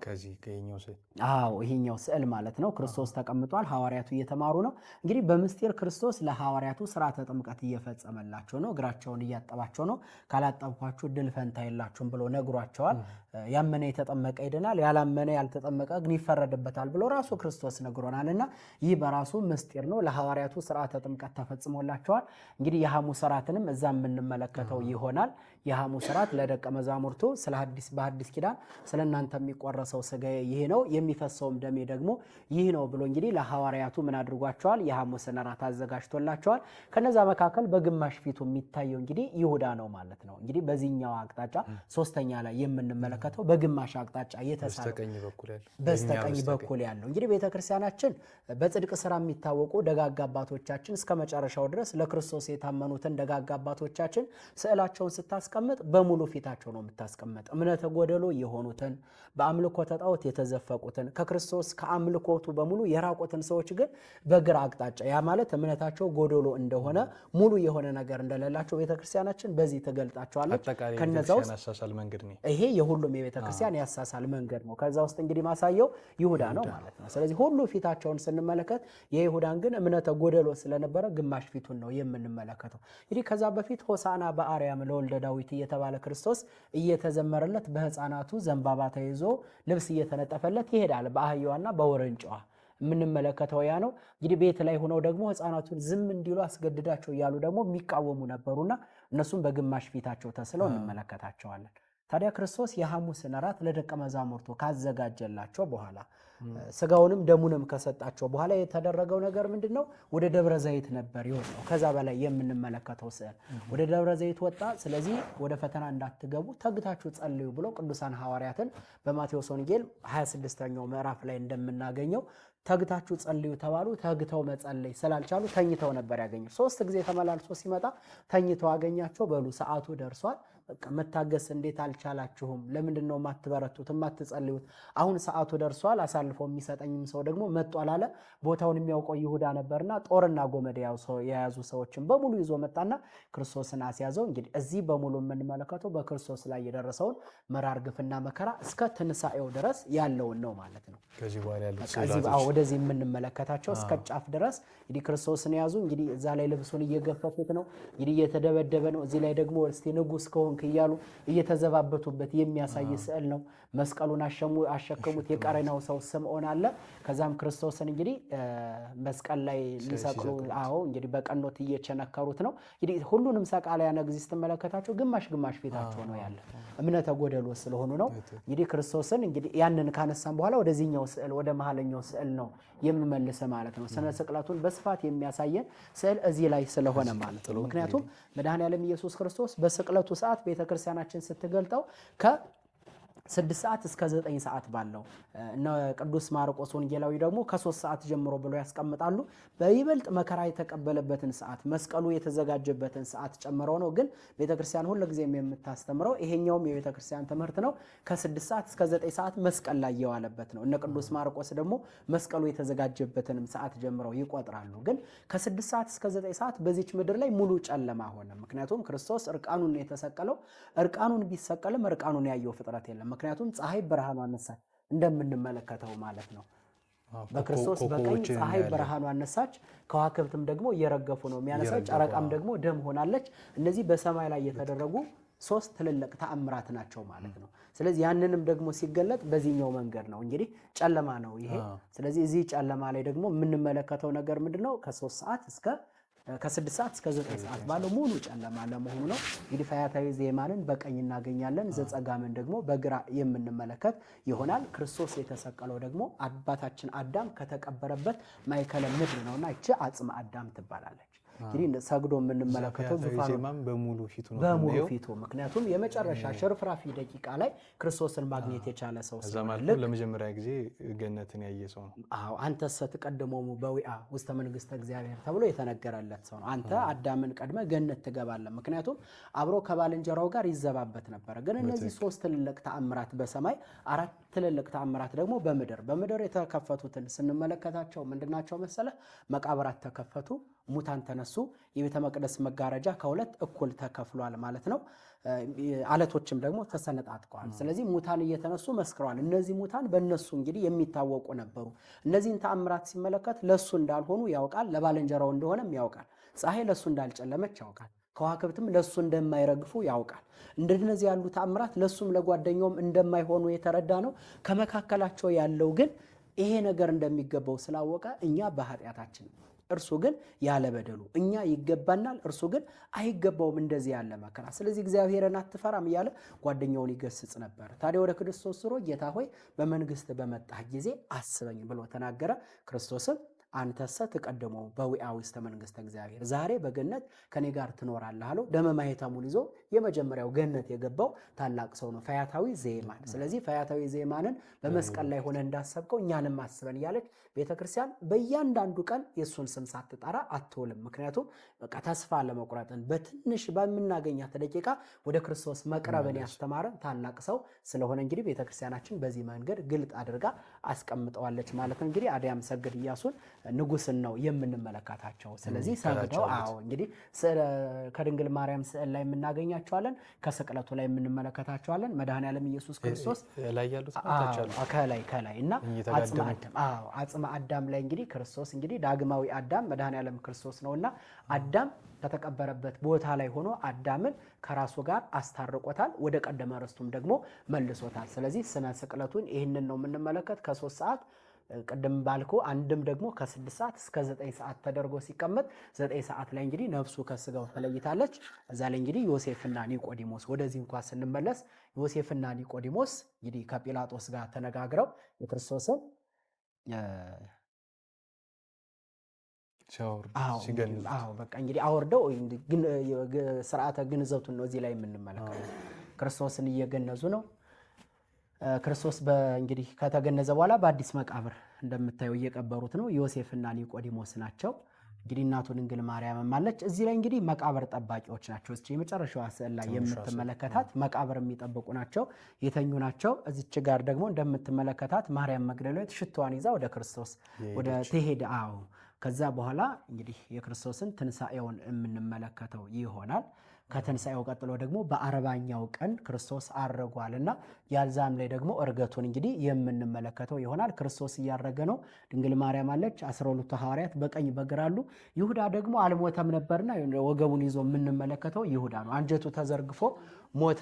ይሄኛው ስዕል ማለት ነው። ክርስቶስ ተቀምጧል፣ ሐዋርያቱ እየተማሩ ነው። እንግዲህ ምስጢር ክርስቶስ ለሐዋርያቱ ሥርዓተ ጥምቀት እየፈጸመላቸው ነው። እግራቸውን እያጠባቸው ነው። ካላጠብኳችሁ ድል ፈንታ የላችሁም ብሎ ነግሯቸዋል። ያመነ የተጠመቀ ይድናል፣ ያላመነ ያልተጠመቀ ግን ይፈረድበታል ብሎ ራሱ ክርስቶስ ነግሮናልና ይህ በራሱ ምስጢር ነው። ለሐዋርያቱ ሥርዓተ ጥምቀት ተፈጽሞላቸዋል። እንግዲህ የሐሙስ ሥርዓትንም እዛ የምንመለከተው ይሆናል። የሐሙስ ሥርዓት ለደቀ መዛሙርቱ በሐዲስ ኪዳን ስለ እናንተ የሚቆረሰው ሥጋዬ ይህ ነው የሚፈሰውም ደሜ ደግሞ ይህ ነው ብሎ እንግዲህ ለሐዋርያቱ ምን አድርጓቸዋል? የሐሙስን እራት አዘጋጅቶላቸዋል። ከነዛ መካከል በግማሽ ፊቱ የሚታየው እንግዲህ ይሁዳ ነው ማለት ነው። እንግዲህ በዚህኛው አቅጣጫ ሶስተኛ ላይ የምንመለከተው በግማሽ አቅጣጫ በስተቀኝ በኩል ያለው እንግዲህ ቤተክርስቲያናችን በጽድቅ ስራ የሚታወቁ ደጋጋ አባቶቻችን እስከ መጨረሻው ድረስ ለክርስቶስ የታመኑትን ደጋጋ አባቶቻችን ስዕላቸውን ስታስቀምጥ በሙሉ ፊታቸው ነው የምታስቀምጥ። እምነተ ጎደሎ የሆኑትን በአምልኮተ ጣዖት የተዘፈቁትን ከክርስቶስ ከአምልኮቱ በሙሉ የራቁትን ሰዎች ግን በግራ አቅጣጫ ያ ማለት እምነታቸው ጎደሎ እንደሆነ ሙሉ የሆነ ነገር እንደሌላቸው ቤተክርስቲያናችን በዚህ ተገልጣቸዋለች። ከነዛ ውስጥ ይሄ የሁሉም የቤተክርስቲያን ያሳሳል መንገድ ነው። ከዛ ውስጥ እንግዲህ ማሳየው ይሁዳ ነው ማለት ነው። ስለዚህ ሁሉ ፊታቸውን ስንመለከት የይሁዳን ግን እምነተ ጎደሎ ስለነበረ ግማሽ ፊቱን ነው የምንመለከተው። እንግዲህ ከዛ በፊት ሆሳና በአርያም ለወልደ ዳዊት እየተባለ ክርስቶስ እየተዘመረለት በህፃናቱ ዘንባባ ተይዞ ልብስ እየተነጠፈለት ይሄዳል። በአህያዋና በወረንጫዋ የምንመለከተው ያ ነው። እንግዲህ ቤት ላይ ሆነው ደግሞ ህፃናቱን ዝም እንዲሉ አስገድዳቸው እያሉ ደግሞ የሚቃወሙ ነበሩና እነሱም በግማሽ ፊታቸው ተስለው እንመለከታቸዋለን። ታዲያ ክርስቶስ የሐሙስን እራት ለደቀ መዛሙርቱ ካዘጋጀላቸው በኋላ ስጋውንም ደሙንም ከሰጣቸው በኋላ የተደረገው ነገር ምንድነው? ወደ ደብረ ዘይት ነበር ይወጣው። ከዛ በላይ የምንመለከተው ስዕል ወደ ደብረ ዘይት ወጣ። ስለዚህ ወደ ፈተና እንዳትገቡ ተግታችሁ ጸልዩ ብሎ ቅዱሳን ሐዋርያትን በማቴዎስ ወንጌል 26ኛው ምዕራፍ ላይ እንደምናገኘው ተግታችሁ ጸልዩ ተባሉ። ተግተው መጸለይ ስላልቻሉ ተኝተው ነበር ያገኘው። 3 ጊዜ ተመላልሶ ሲመጣ ተኝተው አገኛቸው። በሉ ሰዓቱ ደርሷል፣ በቃ መታገስ እንዴት አልቻላችሁም? ለምንድነው ማትበረቱት ማትጸልዩት? አሁን ሰዓቱ ደርሷል፣ አሳልፎ የሚሰጠኝም ሰው ደግሞ መጥቷል አለ። ቦታውን የሚያውቀው ይሁዳ ነበርና ጦርና ጎመድ የያዙ ሰዎችን በሙሉ ይዞ መጣና ክርስቶስን አስያዘው። እንግዲህ እዚህ በሙሉ የምንመለከተው በክርስቶስ ላይ የደረሰውን መራር ግፍና መከራ እስከ ትንሳኤው ድረስ ያለውን ነው ማለት ነው። ከዚህ በኋላ ያሉት ወደዚህ የምንመለከታቸው እስከ ጫፍ ድረስ እንግዲህ ክርስቶስን ያዙ። እንግዲህ እዛ ላይ ልብሱን እየገፈፉት ነው፣ እንግዲህ እየተደበደበ ነው። እዚህ ላይ ደግሞ እስቲ ንጉስ ከሆንክ እያሉ እየተዘባበቱበት የሚያሳይ ስዕል ነው። መስቀሉን አሸከሙት። የቀሬናው ሰው ስምዖን አለ። ከዛም ክርስቶስን እንግዲህ መስቀል ላይ ሊሰቅሉ እንግዲህ በቀኖት እየቸነከሩት ነው። እንግዲህ ሁሉንም ሰቃልያነ ጊዜ ስትመለከታቸው ግማሽ ግማሽ ፊታቸው ነው ያለ እምነተ ጎደሎ ስለሆኑ ነው። እንግዲህ ክርስቶስን እንግዲህ ያንን ካነሳን በኋላ ወደዚህኛው ስዕል ወደ መሐለኛው ስዕል ነው የምመልሰ ማለት ነው። ስነ ስቅለቱን በስፋት የሚያሳየን ስዕል እዚህ ላይ ስለሆነ ማለት ነው። ምክንያቱም መድኃኔዓለም ኢየሱስ ክርስቶስ በስቅለቱ ሰዓት ቤተክርስቲያናችን ስትገልጠው ከ6 ሰዓት እስከ 9 ሰዓት ባለው እነ ቅዱስ ማርቆስ ወንጌላዊ ደግሞ ከ3 ሰዓት ጀምሮ ብሎ ያስቀምጣሉ። በይበልጥ መከራ የተቀበለበትን ሰዓት መስቀሉ የተዘጋጀበትን ሰዓት ጨምረው ነው። ግን ቤተክርስቲያን ሁልጊዜም የምታስተምረው ይሄኛውም የቤተክርስቲያን ትምህርት ነው። ከ6 ሰዓት እስከ 9 ሰዓት መስቀል ላይ የዋለበት ነው። እነ ቅዱስ ማርቆስ ደግሞ መስቀሉ የተዘጋጀበትንም ሰዓት ጀምረው ይቆጥራሉ። ግን ከ6 ሰዓት እስከ 9 ሰዓት በዚች ምድር ላይ ሙሉ ጨለማ ሆነ። ምክንያቱም ክርስቶስ እርቃኑን የተሰቀለው እርቃኑን ቢሰቀልም እርቃኑን ያየው ፍጥረት የለም። ምክንያቱም ፀሐይ ብርሃኗን ነሳች እንደምንመለከተው ማለት ነው። በክርስቶስ በቀኝ ፀሐይ ብርሃኗን ነሳች፣ ከዋክብትም ደግሞ እየረገፉ ነው የሚያነሳው፣ ጨረቃም ደግሞ ደም ሆናለች። እነዚህ በሰማይ ላይ የተደረጉ 3 ትልልቅ ተአምራት ናቸው ማለት ነው። ስለዚህ ያንንም ደግሞ ሲገለጥ በዚህኛው መንገድ ነው። እንግዲህ ጨለማ ነው ይሄ። ስለዚህ እዚህ ጨለማ ላይ ደግሞ የምንመለከተው ነገር ምንድነው? ከ6 ሰዓት እስከ 9 ሰዓት ባለው ሙሉ ጨለማ ለመሆኑ ነው። እንግዲህ ፈያታዊ ዜማንን በቀኝ እናገኛለን፣ ዘጸጋምን ደግሞ በግራ የምንመለከት ይሆናል። ክርስቶስ የተሰቀለው ደግሞ አባታችን አዳም ከተቀበረበት ማይከለ ምድር ነውና እቺ አጽመ አዳም ትባላለች። እንግዲህ ሰግዶ የምንመለከተው ዙፋኑን በሙሉ ፊቱ ምክንያቱም የመጨረሻ ሽርፍራፊ ደቂቃ ላይ ክርስቶስን ማግኘት የቻለ ሰው ስለማለት ለመጀመሪያ ጊዜ ገነትን ያየ ሰው ነው። አንተ ስትቀድሞሙ በዊአ ውስተ መንግስተ እግዚአብሔር ተብሎ የተነገረለት ሰው ነው። አንተ አዳምን ቀድመ ገነት ትገባለህ። ምክንያቱም አብሮ ከባልንጀራው ጋር ይዘባበት ነበር። ግን እነዚህ 3 ትልልቅ ተአምራት በሰማይ 4 ትልልቅ ተአምራት ደግሞ በምድር የተከፈቱትን ስንመለከታቸው ምንድናቸው መሰለ? መቃብራት ተከፈቱ፣ ሙታን ተነሱ። የቤተ መቅደስ መጋረጃ ከሁለት እኩል ተከፍሏል ማለት ነው። አለቶችም ደግሞ ተሰነጣጥቀዋል። ስለዚህ ሙታን እየተነሱ መስክረዋል። እነዚህ ሙታን በእነሱ እንግዲህ የሚታወቁ ነበሩ። እነዚህን ተአምራት ሲመለከት ለሱ እንዳልሆኑ ያውቃል፣ ለባልንጀራው እንደሆነም ያውቃል። ፀሐይ ለሱ እንዳልጨለመች ያውቃል፣ ከዋክብትም ለሱ እንደማይረግፉ ያውቃል። እንደነዚህ ያሉ ተአምራት ለሱም ለጓደኛውም እንደማይሆኑ የተረዳ ነው። ከመካከላቸው ያለው ግን ይሄ ነገር እንደሚገባው ስላወቀ እኛ በኃጢአታችን እርሱ ግን ያለ በደሉ እኛ ይገባናል፣ እርሱ ግን አይገባውም እንደዚህ ያለ መከራ። ስለዚህ እግዚአብሔርን አትፈራም እያለ ጓደኛውን ይገስጽ ነበር። ታዲያ ወደ ክርስቶስ ዞሮ ጌታ ሆይ በመንግስት በመጣህ ጊዜ አስበኝ ብሎ ተናገረ። ክርስቶስም አንተሰ ትቀድሞ በዊአ ውስተ መንግስተ እግዚአብሔር፣ ዛሬ በገነት ከኔ ጋር ትኖራለህ አለው። ደመ ማኅተሙን ይዞ የመጀመሪያው ገነት የገባው ታላቅ ሰው ነው፣ ፈያታዊ ዘየማን። ስለዚህ ፈያታዊ ዘየማንን በመስቀል ላይ ሆነ እንዳሰብከው እኛንም አስበን እያለች ቤተክርስቲያን በእያንዳንዱ ቀን የእሱን ስም ሳትጠራ አትውልም። ምክንያቱም በቃ ተስፋ ለመቁረጥን በትንሽ በምናገኛት ደቂቃ ወደ ክርስቶስ መቅረብን ያስተማረን ታላቅ ሰው ስለሆነ እንግዲህ ቤተክርስቲያናችን በዚህ መንገድ ግልጥ አድርጋ አስቀምጠዋለች ማለት ነው። እንግዲህ አድያም ሰግድ ኢያሱን ንጉስን ነው የምንመለከታቸው። ስለዚህ ሰግደው እንግዲህ ከድንግል ማርያም ስዕል ላይ የምናገኛቸዋለን፣ ከስቅለቱ ላይ የምንመለከታቸዋለን። መድኃኔዓለም ኢየሱስ ክርስቶስ ላይ ያሉት ከላይ እና አጽመ አዳም ላይ እንግዲህ ክርስቶስ እንግዲህ ዳግማዊ አዳም መድኃኔዓለም ክርስቶስ ነውና አዳም ከተቀበረበት ቦታ ላይ ሆኖ አዳምን ከራሱ ጋር አስታርቆታል፣ ወደ ቀደመ ርስቱም ደግሞ መልሶታል። ስለዚህ ስነ ስቅለቱን ይህንን ነው የምንመለከት። ከ3 ሰዓት ቅድም ባልኩ አንድም ደግሞ ከ6 ሰዓት እስከ 9 ሰዓት ተደርጎ ሲቀመጥ 9 ሰዓት ላይ እንግዲህ ነፍሱ ከስጋው ተለይታለች። እዛ ላይ እንግዲህ ዮሴፍና ኒቆዲሞስ ወደዚህ እንኳን ስንመለስ ዮሴፍና ኒቆዲሞስ እንግዲህ ከጲላጦስ ጋር ተነጋግረው የክርስቶስን በቃ እንግዲህ አወርደው ስርዓተ ግንዘቱን ነው እዚህ ላይ የምንመለከተው። ክርስቶስን እየገነዙ ነው። ክርስቶስ እንግዲህ ከተገነዘ በኋላ በአዲስ መቃብር እንደምታየው እየቀበሩት ነው። ዮሴፍና ኒቆዲሞስ ናቸው። እንግዲህ እናቱ ድንግል ማርያም አለች። እዚህ ላይ እንግዲህ መቃብር ጠባቂዎች ናቸው። እስኪ የመጨረሻዋ ስዕል ላይ የምትመለከታት መቃብር የሚጠብቁ ናቸው፣ የተኙ ናቸው። እዚች ጋር ደግሞ እንደምትመለከታት ማርያም መግደላዊት ሽቷን ይዛ ወደ ክርስቶስ ወደ ትሄድ ከዛ በኋላ እንግዲህ የክርስቶስን ትንሣኤውን የምንመለከተው ይሆናል። ከትንሣኤው ቀጥሎ ደግሞ በ40ኛው ቀን ክርስቶስ አረጓልና ያዛም ላይ ደግሞ እርገቱን እንግዲህ የምንመለከተው ይሆናል። ክርስቶስ እያረገ ነው። ድንግል ማርያም አለች፣ 12ቱ ሐዋርያት በቀኝ በግራ አሉ። ይሁዳ ደግሞ አልሞተም ነበርና ወገቡን ይዞ የምንመለከተው ይሁዳ ነው። አንጀቱ ተዘርግፎ ሞተ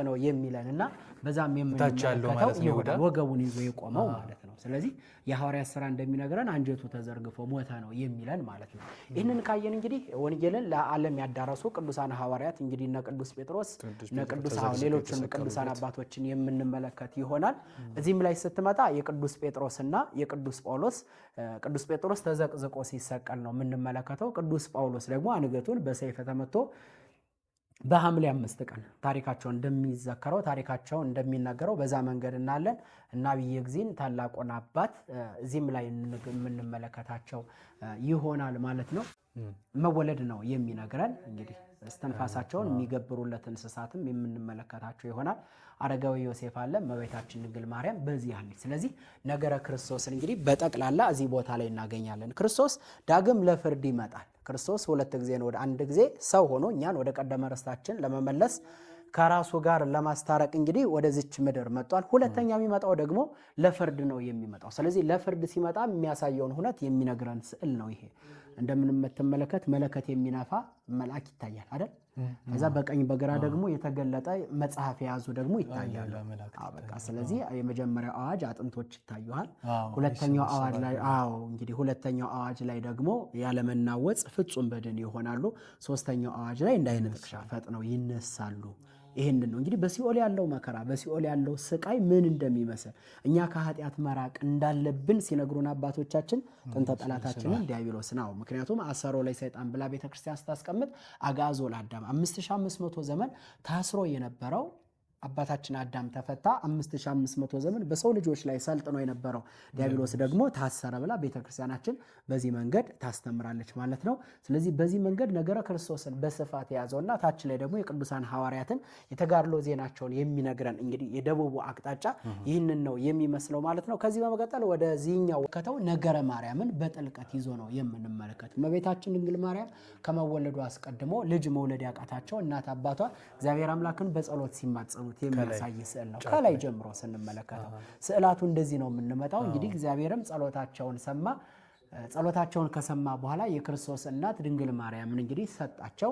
ነው የሚለንና በዛም የምንመለከተው ይሁዳ ወገቡን ይዞ የቆመው ማለት ነው። ስለዚህ የሐዋርያት ሥራ እንደሚነግረን አንጀቱ ተዘርግፎ ሞተ ነው የሚለን ማለት ነው። ይህንን ካየን እንግዲህ ወንጌልን ለዓለም ያዳረሱ ቅዱሳን ሐዋርያት እንግዲህ እነ ቅዱስ ጴጥሮስ እነ ቅዱስ ሌሎችን ቅዱሳን አባቶችን የምንመለከት ይሆናል። እዚህም ላይ ስትመጣ የቅዱስ ጴጥሮስና የቅዱስ ጳውሎስ ቅዱስ ጴጥሮስ ተዘቅዝቆ ሲሰቀል ነው የምንመለከተው። ቅዱስ ጳውሎስ ደግሞ አንገቱን በሰይፍ ተመቶ በሐምሌ 5 ቀን ታሪካቸው እንደሚዘከረው ታሪካቸው እንደሚናገረው በዛ መንገድ እናለን እና ቢየግዚን ታላቁን አባት እዚህም ላይ የምንመለከታቸው ይሆናል ማለት ነው። መወለድ ነው የሚነግረን እንግዲህ እስትንፋሳቸውን የሚገብሩለት እንስሳትም የምንመለከታቸው ይሆናል። አረጋዊ ዮሴፍ አለ፣ እመቤታችን ድንግል ማርያም በዚህ አለች። ስለዚህ ነገረ ክርስቶስን እንግዲህ በጠቅላላ እዚህ ቦታ ላይ እናገኛለን። ክርስቶስ ዳግም ለፍርድ ይመጣል። ክርስቶስ 2 ጊዜ ነው፣ ወደ 1 ጊዜ ሰው ሆኖ እኛን ወደ ቀደመ ርስታችን ለመመለስ ከራሱ ጋር ለማስታረቅ እንግዲህ ወደዚች ምድር መጥቷል። ሁለተኛ የሚመጣው ደግሞ ለፍርድ ነው የሚመጣው። ስለዚህ ለፍርድ ሲመጣ የሚያሳየውን ሁነት የሚነግረን ስዕል ነው ይሄ። እንደምንመለከት መለከት የሚነፋ መልአክ ይታያል አይደል? ከዛ በቀኝ በግራ ደግሞ የተገለጠ መጽሐፍ የያዙ ደግሞ ይታያሉ። ስለዚህ የመጀመሪያው አዋጅ አጥንቶች ይታዩሃል። ሁለተኛው አዋጅ ላይ እንግዲህ ሁለተኛው አዋጅ ላይ ደግሞ ያለመናወጽ ፍጹም በድን ይሆናሉ። ሶስተኛው አዋጅ ላይ እንደ ዓይን ጥቅሻ ፈጥነው ይነሳሉ። ይሄንን ነው እንግዲህ በሲኦል ያለው መከራ በሲኦል ያለው ስቃይ ምን እንደሚመስል እኛ ከኃጢአት መራቅ እንዳለብን ሲነግሩን አባቶቻችን ጥንተ ጠላታችንን ዲያብሎስ ነው። ምክንያቱም አሰሮ ላይ ሰይጣን ብላ ቤተክርስቲያን ስታስቀምጥ አጋዞ ለአዳም 5500 ዘመን ታስሮ የነበረው አባታችን አዳም ተፈታ። 5500 ዘመን በሰው ልጆች ላይ ሰልጥኖ የነበረው ዲያብሎስ ደግሞ ታሰረ ብላ ቤተክርስቲያናችን በዚህ መንገድ ታስተምራለች ማለት ነው። ስለዚህ በዚህ መንገድ ነገረ ክርስቶስን በስፋት የያዘውና ታች ላይ ደግሞ የቅዱሳን ሐዋርያትን የተጋድሎ ዜናቸውን የሚነግረን እንግዲህ የደቡቡ አቅጣጫ ይህንን ነው የሚመስለው ማለት ነው። ከዚህ በመቀጠል ወደዚህኛው ከተው ነገረ ማርያምን በጥልቀት ይዞ ነው የምንመለከት። እመቤታችን ድንግል ማርያም ከመወለዱ አስቀድሞ ልጅ መውለድ ያቃታቸው እናት አባቷ እግዚአብሔር አምላክን በጸሎት ሲማጸኑ የሚያሳይ ስዕል ነው። ከላይ ጀምሮ ስንመለከተው ስዕላቱ እንደዚህ ነው የምንመጣው። እንግዲህ እግዚአብሔርም ጸሎታቸውን ሰማ። ጸሎታቸውን ከሰማ በኋላ የክርስቶስ እናት ድንግል ማርያምን እንግዲህ ሰጣቸው።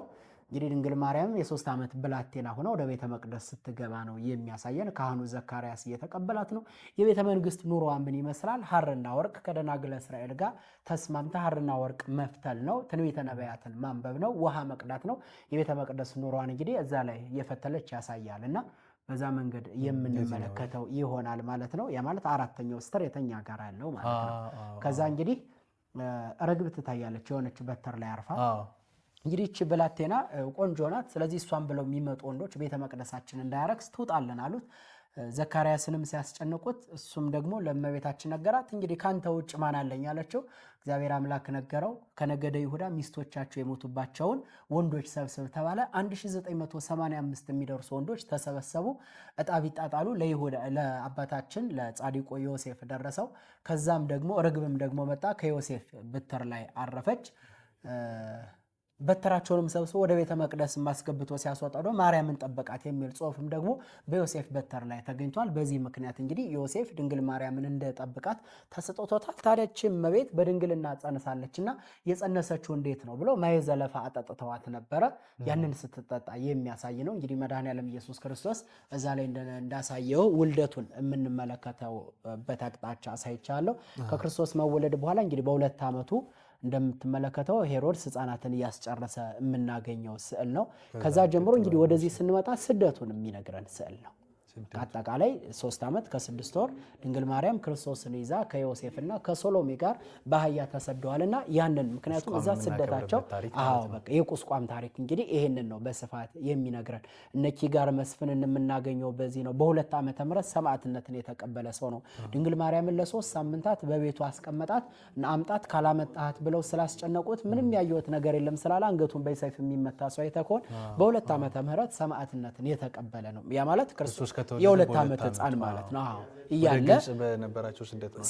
እንግዲህ ድንግል ማርያም የ3 ዓመት ብላቴና ሆና ወደ ቤተ መቅደስ ስትገባ ነው የሚያሳየን። ካህኑ ዘካርያስ እየተቀበላት ነው። የቤተ መንግስት ኑሮዋ ምን ይመስላል? ሐርና ወርቅ ከደናግለ እስራኤል ጋር ተስማምታ ሐርና ወርቅ መፍተል ነው። ትንቢተ ነቢያትን ማንበብ ነው። ውሃ መቅዳት ነው። የቤተ መቅደስ ኑሮዋን እንግዲህ እዛ ላይ እየፈተለች ያሳያልና በዛ መንገድ የምንመለከተው ይሆናል ማለት ነው። ያ ማለት አራተኛው ስተር የተኛ ጋር ያለው ማለት ነው። ከዛ እንግዲህ ርግብ ትታያለች የሆነች በትር ላይ አርፋ። እንግዲህ እቺ ብላቴና ቆንጆ ናት። ስለዚህ እሷን ብለው የሚመጡ ወንዶች ቤተ መቅደሳችን እንዳያረክስ ትውጣለን አሉት። ዘካርያስንም ሲያስጨንቁት እሱም ደግሞ ለእመቤታችን ነገራት። እንግዲህ ካንተ ውጭ ማን አለኝ አለችው። እግዚአብሔር አምላክ ነገረው። ከነገደ ይሁዳ ሚስቶቻቸው የሞቱባቸውን ወንዶች ሰብስብ ተባለ። 1985 የሚደርሱ ወንዶች ተሰበሰቡ። ዕጣ ቢጣጣሉ ለአባታችን ለጻድቁ ዮሴፍ ደረሰው። ከዛም ደግሞ ርግብም ደግሞ መጣ ከዮሴፍ በትር ላይ አረፈች። በትራቸውንም ሰብስቦ ወደ ቤተ መቅደስ ማስገብቶ ሲያስወጣው ደግሞ ማርያምን ጠበቃት የሚል ጽሑፍም ደግሞ በዮሴፍ በትር ላይ ተገኝቷል። በዚህ ምክንያት እንግዲህ ዮሴፍ ድንግል ማርያምን እንደጠብቃት ተሰጥቶታል። ታዲያች እመቤት በድንግልና ጸንሳለችና የጸነሰችው እንዴት ነው ብሎ ማየ ዘለፋ አጠጥተዋት ነበረ። ያንን ስትጠጣ የሚያሳይ ነው። እንግዲህ መድኃኔዓለም ኢየሱስ ክርስቶስ እዛ ላይ እንዳሳየው ውልደቱን የምንመለከተውበት አቅጣጫ አሳይቻለሁ። ከክርስቶስ መወለድ በኋላ እንግዲህ በ2 ዓመቱ እንደምትመለከተው ሄሮድስ ሕፃናትን እያስጨረሰ የምናገኘው ስዕል ነው። ከዛ ጀምሮ እንግዲህ ወደዚህ ስንመጣ ስደቱን የሚነግረን ስዕል ነው። አጠቃላይ 3 ዓመት ከ6 ወር ድንግል ማርያም ክርስቶስን ይዛ ከዮሴፍና ከሶሎሜ ጋር በአህያ ተሰደዋልና ያንን ምክንያቱም እዛ ስደታቸው በቃ የቁስቋም ታሪክ እንግዲህ ይሄንን ነው በስፋት የሚነግረን። እነኪ ጋር መስፍንን የምናገኘው በዚህ ነው። በ2 ዓመተ ምህረት ሰማዕትነትን የተቀበለ ሰው ነው። ድንግል ማርያምን ለ3 ሳምንታት በቤቱ አስቀመጣት። አምጣት ካላመጣት ብለው ስላስጨነቁት ምንም ያየሁት ነገር የለም ስላለ አንገቱን በሰይፍ የሚመታ ሰው አይተኮን በ2 ዓመተ ምህረት ሰማዕትነትን የተቀበለ ነው። ያ ማለት ክርስቶስ የ2 ዓመት ሕፃን ማለት ነው። እያለ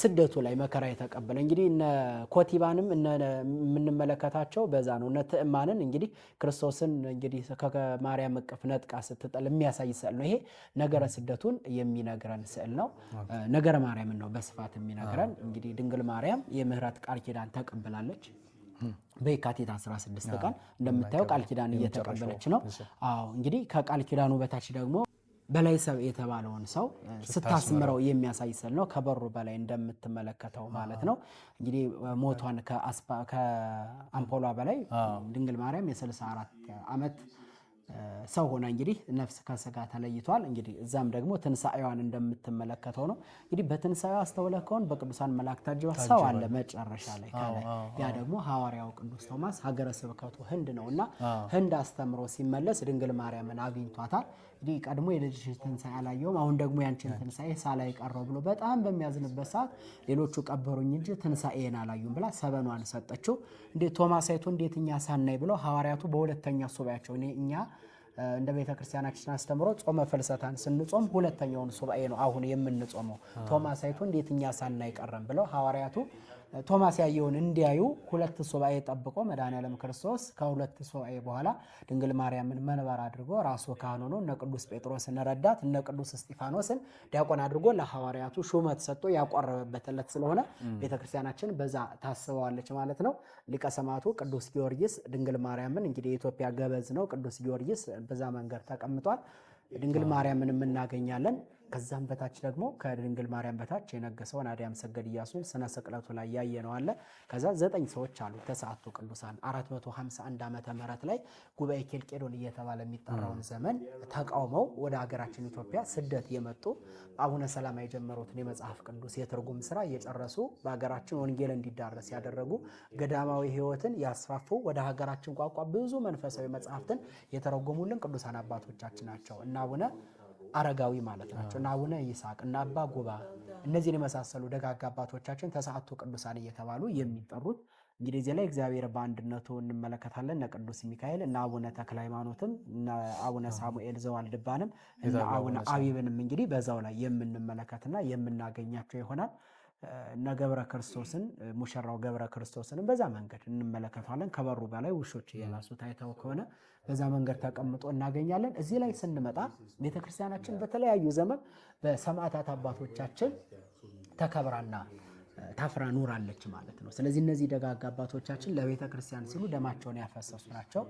ስደቱ ላይ መከራ የተቀበለ እንግዲህ እነ ኮቲባንም የምንመለከታቸው በዛ ነው። እነ ትዕማንን እንግዲህ ክርስቶስን እንግዲህ ከማርያም እቅፍ ነጥቃ ስትጠል የሚያሳይ ስዕል ነው። ይሄ ነገረ ስደቱን የሚነግረን ስዕል ነው። ነገረ ማርያምን ነው በስፋት የሚነግረን። እንግዲህ ድንግል ማርያም የምህረት ቃል ኪዳን ተቀብላለች። በየካቲት 16 ቀን እንደምታየው ቃል ኪዳን እየተቀበለች ነው። እንግዲህ ከቃል ኪዳኑ በታች ደግሞ በላይ ሰብ የተባለውን ሰው ስታስምረው የሚያሳይ ስዕል ነው። ከበሩ በላይ እንደምትመለከተው ማለት ነው። እንግዲህ ሞቷን ከአምፖሏ በላይ ድንግል ማርያም የ64 ዓመት ሰው ሆና እንግዲህ ነፍስ ከስጋ ተለይቷል። እንግዲህ እዛም ደግሞ ትንሳኤዋን እንደምትመለከተው ነው። እንግዲህ በትንሳኤዋ አስተውለህ ከሆነ በቅዱሳን መላእክት ታጅባ ሰው አለ መጨረሻ ላይ ከላይ ያ ደግሞ ሐዋርያው ቅዱስ ቶማስ ሀገረ ስብከቱ ህንድ ነውና ህንድ አስተምሮ ሲመለስ ድንግል ማርያምን አግኝቷታል። እንግዲህ ቀድሞ የልጅሽ ትንሳኤ አላየውም፣ አሁን ደግሞ ያንቺን ትንሳኤ ሳላይ ቀረው ብሎ በጣም በሚያዝንበት ሰዓት ሌሎቹ ቀበሩኝ እንጂ ትንሳኤን አላዩም ብላ ሰበኗን ሰጠችው። እንዴ ቶማስ አይቶ እንዴት እኛ ሳናይ ብለው ሐዋርያቱ በሁለተኛ ሱባኤያቸው እኛ እንደ ቤተክርስቲያናችን አስተምሮ ጾመ ፍልሰታን ስንጾም ሁለተኛውን ሱባኤ ነው አሁን የምንጾመው። ቶማስ አይቶ እንዴት እኛ ሳናይ ቀረም ብለው ሐዋርያቱ ቶማስ ያየውን እንዲያዩ 2 ሱባኤ ጠብቆ መድኃኔዓለም ክርስቶስ ከ2 ሱባኤ በኋላ ድንግል ማርያምን መንበር አድርጎ ራሱ ካህን ሆኖ እነ ቅዱስ ጴጥሮስን ረዳት እነ ቅዱስ እስጢፋኖስን ዲያቆን አድርጎ ለሐዋርያቱ ሹመት ሰጥቶ ያቆረበበት ዕለት ስለሆነ ቤተክርስቲያናችን በዛ ታስበዋለች ማለት ነው። ሊቀ ሰማዕቱ ቅዱስ ጊዮርጊስ ድንግል ማርያምን እንግዲህ የኢትዮጵያ ገበዝ ነው። ቅዱስ ጊዮርጊስ በዛ መንገድ ተቀምጧል። ድንግል ማርያምን እናገኛለን። ከዛም በታች ደግሞ ከድንግል ማርያም በታች የነገሰውን አዲያም ሰገድ ኢያሱን ስነ ስቅለቱ ላይ ያየነው አለ። ከዛ 9 ሰዎች አሉ ተሰዓቱ ቅዱሳን 451 ዓመተ ምህረት ላይ ጉባኤ ኬልቄዶን እየተባለ የሚጠራውን ዘመን ተቃውመው ወደ ሀገራችን ኢትዮጵያ ስደት የመጡ አቡነ ሰላማ የጀመሩትን የመጽሐፍ ቅዱስ የትርጉም ስራ እየጨረሱ በሀገራችን ወንጌል እንዲዳረስ ያደረጉ ገዳማዊ ሕይወትን ያስፋፉ ወደ ሀገራችን ቋንቋ ብዙ መንፈሳዊ መጽሐፍትን የተረጎሙልን ቅዱሳን አባቶቻችን ናቸው እና አቡነ አረጋዊ ማለት ናቸው እና አቡነ ይስሐቅ እና አባ ጉባ እነዚህን የመሳሰሉ ደጋግ አባቶቻችን ተስዓቱ ቅዱሳን እየተባሉ የሚጠሩት እንግዲህ እዚህ ላይ እግዚአብሔር በአንድነቱ እንመለከታለን። እነ ቅዱስ ሚካኤል እና አቡነ ተክለ ሃይማኖትም እና አቡነ ሳሙኤል ዘዋልድባንም እና አቡነ አቢብንም እንግዲህ በዛው ላይ የምንመለከትና የምናገኛቸው ይሆናል። እነ ገብረ ክርስቶስን ሙሽራው ገብረ ክርስቶስንም በዛ መንገድ እንመለከታለን። ከበሩ በላይ ውሾች እየላሱ ታይተው ከሆነ በዛ መንገድ ተቀምጦ እናገኛለን። እዚህ ላይ ስንመጣ ቤተክርስቲያናችን በተለያዩ ዘመን በሰማዕታት አባቶቻችን ተከብራና ታፍራ ኑራለች ማለት ነው። ስለዚህ እነዚህ ደጋግ አባቶቻችን ለቤተ ክርስቲያን ሲሉ ደማቸውን ያፈሰሱ ናቸው፣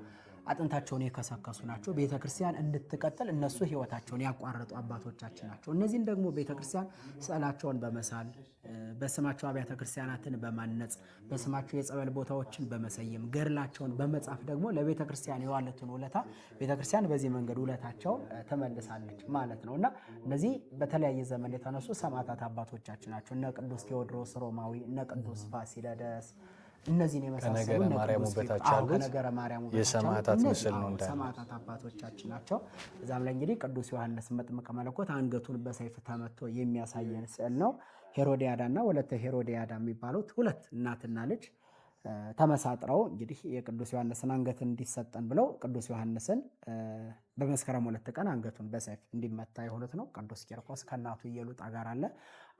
አጥንታቸውን የከሰከሱ ናቸው። ቤተ ክርስቲያን እንድትቀጥል እነሱ ሕይወታቸውን ያቋረጡ አባቶቻችን ናቸው። እነዚህን ደግሞ ቤተ ክርስቲያን ስዕላቸውን በመሳል በስማቸው አብያተ ክርስቲያናትን በማነጽ በስማቸው የጸበል ቦታዎችን በመሰየም ገድላቸውን በመጻፍ ደግሞ ለቤተ ክርስቲያን የዋሉትን ውለታ ቤተ ክርስቲያን በዚህ መንገድ ውለታቸውን ተመልሳለች ማለት ነው እና እነዚህ በተለያየ ዘመን የተነሱ ሰማዕታት አባቶቻችን ናቸው። እነ ቅዱስ ቴዎድሮስ ሮማዊ፣ እነ ቅዱስ ፋሲለደስ እነዚህን የመሳሰሉ ከነገረ ማርያሙ የሰማዕታት ምስል ነው እንዳለ ሰማዕታት አባቶቻችን ናቸው። እዛም ላይ እንግዲህ ቅዱስ ዮሐንስ መጥምቀ መለኮት አንገቱን በሰይፍ ተመቶ የሚያሳየን ስዕል ነው። ሄሮዲያዳና ወለተ ሄሮዲያዳ የሚባሉት ሁለት እናትና ልጅ ተመሳጥረው እንግዲህ የቅዱስ ዮሐንስን አንገት እንዲሰጠን ብለው ቅዱስ ዮሐንስን በመስከረም 2 ቀን አንገቱን በሰይፍ እንዲመታ የሆኑት ነው። ቅዱስ ቂርቆስ ከእናቱ ኢየሉጣ ጋር አለ።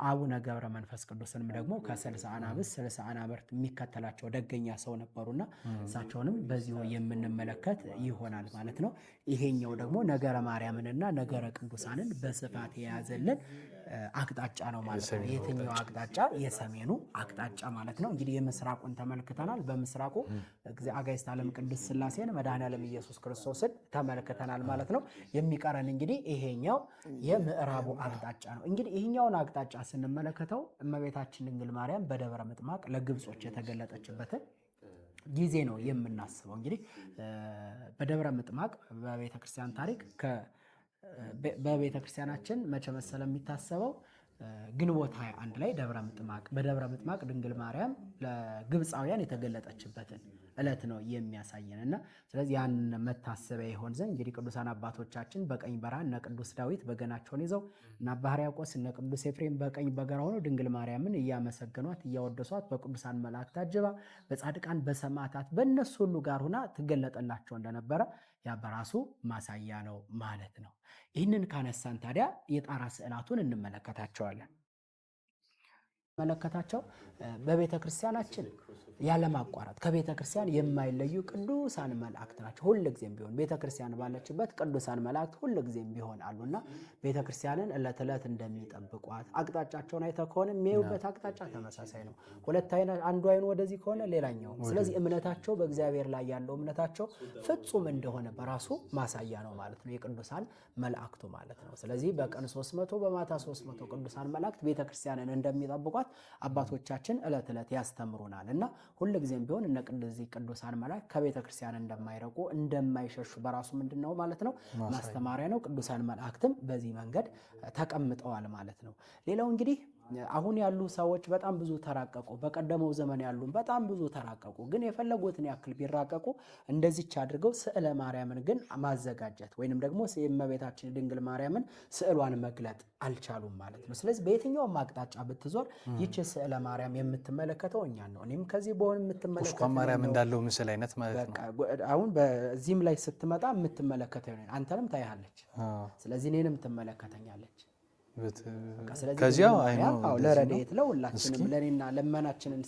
አቡነ ገብረ መንፈስ ቅዱስንም ደግሞ ከ60 አናብስት 60 አናብርት የሚከተላቸው ደገኛ ሰው ነበሩና እሳቸውንም በዚሁ የምንመለከት ይሆናል ማለት ነው። ይሄኛው ደግሞ ነገረ ማርያምንና ነገረ ቅዱሳንን በስፋት የያዘልን አቅጣጫ ነው ማለት ነው። የትኛው አቅጣጫ? የሰሜኑ አቅጣጫ ማለት ነው። እንግዲህ የምስራቁን ተመልክተናል። በምስራቁ አጋዕዝተ ዓለም ቅድስት ሥላሴን መድኃኔዓለም ኢየሱስ ክርስቶስን ተመልክተናል ማለት ነው። የሚቀረን እንግዲህ ይሄኛው የምዕራቡ አቅጣጫ ነው። እንግዲህ ይሄኛውን አቅጣጫ ስንመለከተው እመቤታችን ድንግል ማርያም በደብረ ምጥማቅ ለግብጾች የተገለጠችበትን ጊዜ ነው የምናስበው። እንግዲህ በደብረ ምጥማቅ በቤተክርስቲያን ታሪክ በቤተክርስቲያናችን መቼ መሰለ የሚታሰበው ግንቦት 21 ላይ በደብረ ምጥማቅ ድንግል ማርያም ለግብፃውያን የተገለጠችበትን ዕለት ነው የሚያሳየን እና ስለዚህ ያን መታሰቢያ ይሆን ዘንድ እንግዲህ ቅዱሳን አባቶቻችን በቀኝ በራ እነ ቅዱስ ዳዊት በገናቸውን ይዘው እና አባ ሕርያቆስ እነ ቅዱስ ኤፍሬም በቀኝ በግራ ሆነው ድንግል ማርያምን እያመሰገኗት እያወደሷት በቅዱሳን መላእክት ታጅባ በጻድቃን በሰማዕታት በእነሱ ሁሉ ጋር ሆና ትገለጠላቸው እንደነበረ ያ በራሱ ማሳያ ነው ማለት ነው። ይህንን ካነሳን ታዲያ የጣራ ስዕላቱን እንመለከታቸዋለን። በቤተ ክርስቲያናችን ያለማቋረጥ ከቤተ ክርስቲያን የማይለዩ ቅዱሳን መላእክት ናቸው። ሁልጊዜም ቢሆን ቤተ ክርስቲያን ባለችበት ቅዱሳን መላእክት ሁልጊዜም ቢሆን አሉና ቤተ ክርስቲያንን ዕለት ዕለት እንደሚጠብቋት አቅጣጫቸውን አይተህ ከሆነ የሚያዩበት አቅጣጫ ተመሳሳይ ነው። ሁለት አይነት አንዱ አይኑ ወደዚህ ከሆነ ሌላኛው። ስለዚህ እምነታቸው በእግዚአብሔር ላይ ያለው እምነታቸው ፍጹም እንደሆነ በራሱ ማሳያ ነው ማለት ነው የቅዱሳን መላእክቱ ማለት ነው። ስለዚህ በቀን 300 በማታ 300 ቅዱሳን መላእክት ቤተ ክርስቲያንን እንደሚጠብቋት አባቶቻችን ዕለት ዕለት ያስተምሩናል እና ሁልጊዜም ቢሆን እነ ቅዱሳን መላእክት ከቤተ ክርስቲያን እንደማይረቁ እንደማይሸሹ በራሱ ምንድነው ማለት ነው ማስተማሪያ ነው። ቅዱሳን መላእክትም በዚህ መንገድ ተቀምጠዋል ማለት ነው። ሌላው እንግዲህ አሁን ያሉ ሰዎች በጣም ብዙ ተራቀቁ። በቀደመው ዘመን ያሉ በጣም ብዙ ተራቀቁ። ግን የፈለጉትን ያክል ቢራቀቁ እንደዚች አድርገው ስዕለ ማርያምን ግን ማዘጋጀት ወይንም ደግሞ የእመቤታችን ድንግል ማርያምን ስዕሏን መግለጥ አልቻሉም ማለት ነው። ስለዚህ በየትኛውም አቅጣጫ ብትዞር ይቺ ስዕለ ማርያም የምትመለከተው እኛን ነው። እኔም ከዚህ በሆነ የምትመለከተው ማርያም እንዳለው ምስል አይነት ማለት ነው። አሁን በዚህም ላይ ስትመጣ የምትመለከተው ይሆናል። አንተንም ታያለች። ስለዚህ እኔንም ትመለከተኛለች። ከዚያው ለረድኤት ለሁላችንም ለኔና ለመናችንን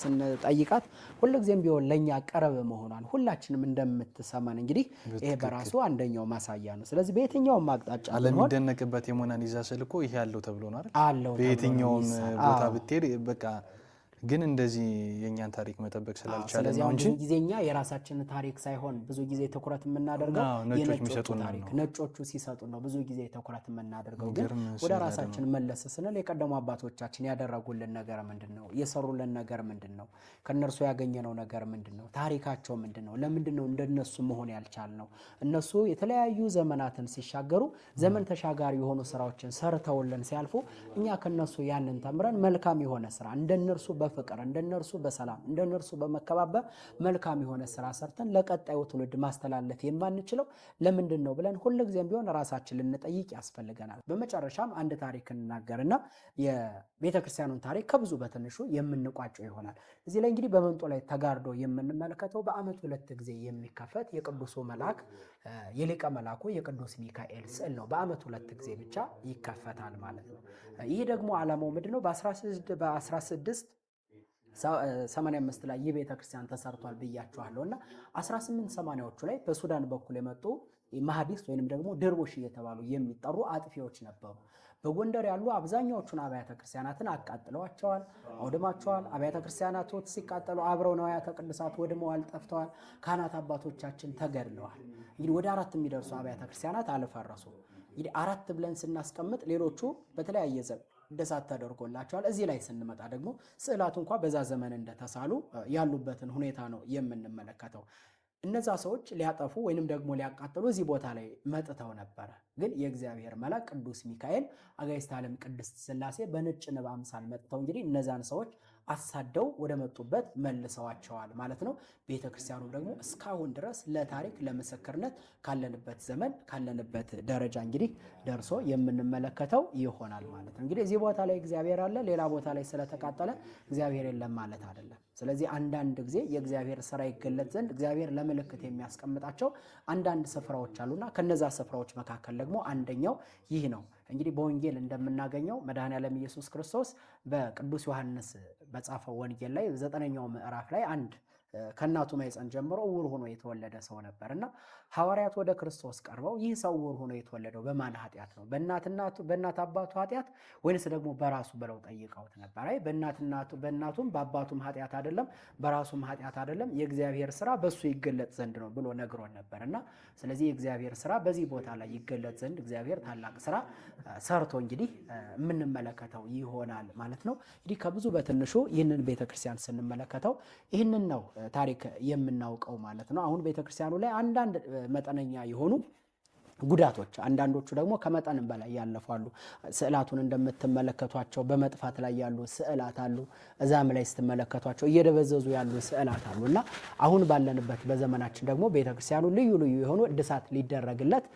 ስንጠይቃት ሁልጊዜም ቢሆን ለኛ ቀረብ መሆኗን ሁላችንም እንደምትሰማን እንግዲህ ይሄ በራሱ አንደኛው ማሳያ ነው። ስለዚህ በየትኛውም አቅጣጫ ለሚደነቅበት የሞናሊዛ ስዕል እኮ ይሄ ያለው ተብሎ ነው አይደል? በየትኛውም ቦታ ብትሄድ በቃ ግን እንደዚህ የኛን ታሪክ መጠበቅ ስላልቻለ ነው እንጂ ጊዜኛ የራሳችንን ታሪክ ሳይሆን ብዙ ጊዜ ትኩረት የምናደርገው የነጮቹ ታሪክ ነጮቹ ሲሰጡ ነው ብዙ ጊዜ ትኩረት የምናደርገው። ግን ወደ ራሳችን መለስ ስንል የቀደሙ አባቶቻችን ያደረጉልን ነገር ምንድነው? የሰሩልን ነገር ምንድነው? ከነርሱ ያገኘነው ነገር ምንድነው? ታሪካቸው ምንድነው? ለምንድነው እንደነሱ መሆን ያልቻልነው? እነሱ የተለያዩ ዘመናትን ሲሻገሩ ዘመን ተሻጋሪ የሆኑ ስራዎችን ሰርተውልን ሲያልፉ እኛ ከነሱ ያንን ተምረን መልካም የሆነ ስራ እንደነርሱ በፍቅር እንደነርሱ በሰላም እንደነርሱ በመከባበር መልካም የሆነ ስራ ሰርተን ለቀጣዩ ትውልድ ማስተላለፍ የማንችለው ለምንድን ነው ብለን ሁልጊዜም ቢሆን ራሳችን ልንጠይቅ ያስፈልገናል። በመጨረሻም አንድ ታሪክ እንናገርና የቤተክርስቲያኑን ታሪክ ከብዙ በትንሹ የምንቋጨው ይሆናል። እዚህ ላይ እንግዲህ በመንጦ ላይ ተጋርዶ የምንመለከተው በዓመት 2 ጊዜ የሚከፈት የቅዱሱ መልአክ የሊቀ መልአኩ የቅዱስ ሚካኤል ስዕል ነው። በዓመት 2 ጊዜ ብቻ ይከፈታል ማለት ነው። ይህ ደግሞ ዓላማው ምንድነው? በ1685 ላይ ይህ ቤተክርስቲያን ተሰርቷል ብያችኋለሁ እና 1880ዎቹ ላይ በሱዳን በኩል የመጡ ማህዲስት ወይንም ደግሞ ድርቡሽ እየተባሉ የሚጠሩ አጥፊዎች ነበሩ። በጎንደር ያሉ አብዛኛዎቹን አብያተ ክርስቲያናትን አቃጥለዋቸዋል፣ አውድማቸዋል። አብያተ ክርስቲያናቶች ሲቃጠሉ አብረው ንዋያተ ቅድሳት ወድመዋል፣ ጠፍተዋል። ካህናት አባቶቻችን ተገድለዋል። እንግዲህ ወደ 4 የሚደርሱ አብያተ ክርስቲያናት አልፈረሱ። እንግዲህ 4 ብለን ስናስቀምጥ ሌሎቹ በተለያየ ዘመን እድሳት ተደርጎላቸዋል። እዚህ ላይ ስንመጣ ደግሞ ስዕላቱ እንኳ በዛ ዘመን እንደተሳሉ ያሉበትን ሁኔታ ነው የምንመለከተው። እነዛ ሰዎች ሊያጠፉ ወይንም ደግሞ ሊያቃጥሉ እዚህ ቦታ ላይ መጥተው ነበረ። ግን የእግዚአብሔር መልአክ ቅዱስ ሚካኤል አጋዕዝተ ዓለም ቅድስት ሥላሴ በነጭ ንብ አምሳል መጥተው እንግዲህ እነዛን ሰዎች አሳደው ወደ መጡበት መልሰዋቸዋል ማለት ነው። ቤተክርስቲያኑ ደግሞ እስካሁን ድረስ ለታሪክ ለምስክርነት ካለንበት ዘመን ካለንበት ደረጃ እንግዲህ ደርሶ የምንመለከተው ይሆናል ማለት ነው። እንግዲህ እዚህ ቦታ ላይ እግዚአብሔር አለ፣ ሌላ ቦታ ላይ ስለተቃጠለ እግዚአብሔር የለም ማለት አይደለም። ስለዚህ አንዳንድ ጊዜ የእግዚአብሔር ስራ ይገለጥ ዘንድ እግዚአብሔር ለምልክት የሚያስቀምጣቸው አንዳንድ ስፍራዎች አሉና ከነዛ ስፍራዎች መካከል ደግሞ አንደኛው ይህ ነው። እንግዲህ በወንጌል እንደምናገኘው መድኃኔዓለም ኢየሱስ ክርስቶስ በቅዱስ ዮሐንስ በጻፈው ወንጌል ላይ 9ኛው ምዕራፍ ላይ አንድ ከእናቱ ማኅፀን ጀምሮ ዕውር ሆኖ የተወለደ ሰው ነበርና ሐዋርያት ወደ ክርስቶስ ቀርበው ይህ ሰው ዕውር ሆኖ የተወለደው በማን ኃጢአት ነው? በእናት አባቱ ኃጢአት ወይንስ ደግሞ በራሱ ብለው ጠይቀውት ነበር። አይ በእናቱም በአባቱም ኃጢአት አይደለም፣ በራሱም ኃጢአት አይደለም፣ የእግዚአብሔር ስራ በሱ ይገለጥ ዘንድ ነው ብሎ ነግሮን ነበርና ስለዚህ የእግዚአብሔር ስራ በዚህ ቦታ ላይ ይገለጥ ዘንድ እግዚአብሔር ታላቅ ስራ ሰርቶ እንግዲህ የምንመለከተው ይሆናል ማለት ነው። እንግዲህ ከብዙ በትንሹ ይህንን ቤተክርስቲያን ስንመለከተው ይህንን ነው ታሪክ የምናውቀው ማለት ነው። አሁን ቤተክርስቲያኑ ላይ አንዳንድ መጠነኛ የሆኑ ጉዳቶች፣ አንዳንዶቹ ደግሞ ከመጠንም በላይ ያለፋሉ። ስዕላቱን እንደምትመለከቷቸው በመጥፋት ላይ ያሉ ስዕላት አሉ። እዛም ላይ ስትመለከቷቸው እየደበዘዙ ያሉ ስዕላት አሉ እና አሁን ባለንበት በዘመናችን ደግሞ ቤተክርስቲያኑ ልዩ ልዩ የሆኑ እድሳት ሊደረግለት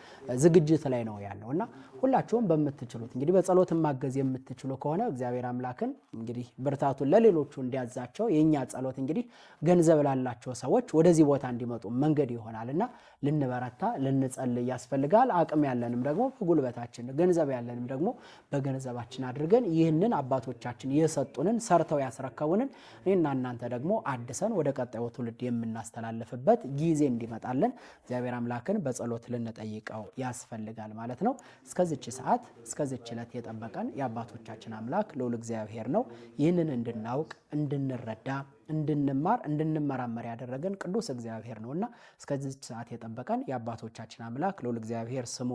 ዝግጅት ላይ ነው ያለው እና ሁላችሁም በምትችሉት እንግዲህ በጸሎት ማገዝ የምትችሉ ከሆነ እግዚአብሔር አምላክን እንግዲህ ብርታቱን ለሌሎቹ እንዲያዛቸው የኛ ጸሎት እንግዲህ ገንዘብ ላላቸው ሰዎች ወደዚህ ቦታ እንዲመጡ መንገድ ይሆናልና ልንበረታ ልንጸልይ ያስፈልጋል። አቅም ያለንም ደግሞ በጉልበታችን ገንዘብ ያለንም ደግሞ በገንዘባችን አድርገን ይህንን አባቶቻችን የሰጡንን ሰርተው ያስረከቡንን እኔና እናንተ ደግሞ አድሰን ወደ ቀጣዩ ትውልድ የምናስተላልፍበት ጊዜ እንዲመጣልን እግዚአብሔር አምላክን በጸሎት ልንጠይቀው ያስፈልጋል ማለት ነው። እስከዚች ሰዓት እስከዚች ዕለት የጠበቀን የአባቶቻችን አምላክ ልዑል እግዚአብሔር ነው። ይህንን እንድናውቅ እንድንረዳ እንድንማር እንድንመራመር ያደረገን ቅዱስ እግዚአብሔር ነውና እስከዚህ ሰዓት የጠበቀን የአባቶቻችን አምላክ ልዑል እግዚአብሔር ስሙ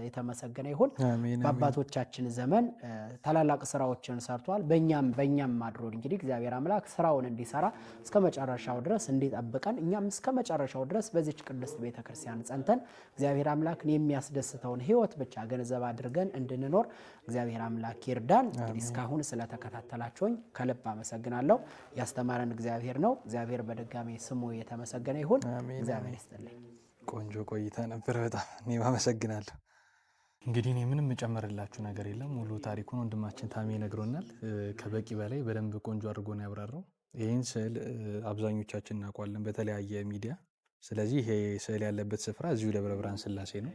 የተመሰገነ ይሁን። በአባቶቻችን ዘመን ታላላቅ ስራዎችን ሰርቷል። በእኛም አድሮ እንግዲህ እግዚአብሔር አምላክ ስራውን እንዲሰራ እስከ መጨረሻው ድረስ እንዲጠብቀን እኛም እስከ መጨረሻው ድረስ በዚች ቅድስት ቤተክርስቲያን ጸንተን እግዚአብሔር አምላክን የሚያስደስተውን ሕይወት ብቻ ገንዘብ አድርገን እንድንኖር እግዚአብሔር አምላክ ይርዳን። እንግዲህ እስካሁን ስለተከታተላችሁኝ ከልብ አመሰግናለሁ። ያስተማረን እግዚአብሔር ነው። እግዚአብሔር በድጋሚ ስሙ የተመሰገነ ይሁን። እግዚአብሔር ይስጥልኝ። ቆንጆ ቆይታ ነበር። በጣም እኔ አመሰግናለሁ። እንግዲህ እኔ ምንም እጨምርላችሁ ነገር የለም። ሙሉ ታሪኩን ወንድማችን ታሜ ነግሮናል። ከበቂ በላይ በደንብ ቆንጆ አድርጎ ነው ያብራራው። ይህን ስዕል አብዛኞቻችን እናውቋለን በተለያየ ሚዲያ። ስለዚህ ይሄ ስዕል ያለበት ስፍራ እዚሁ ደብረ ብርሃን ሥላሴ ነው።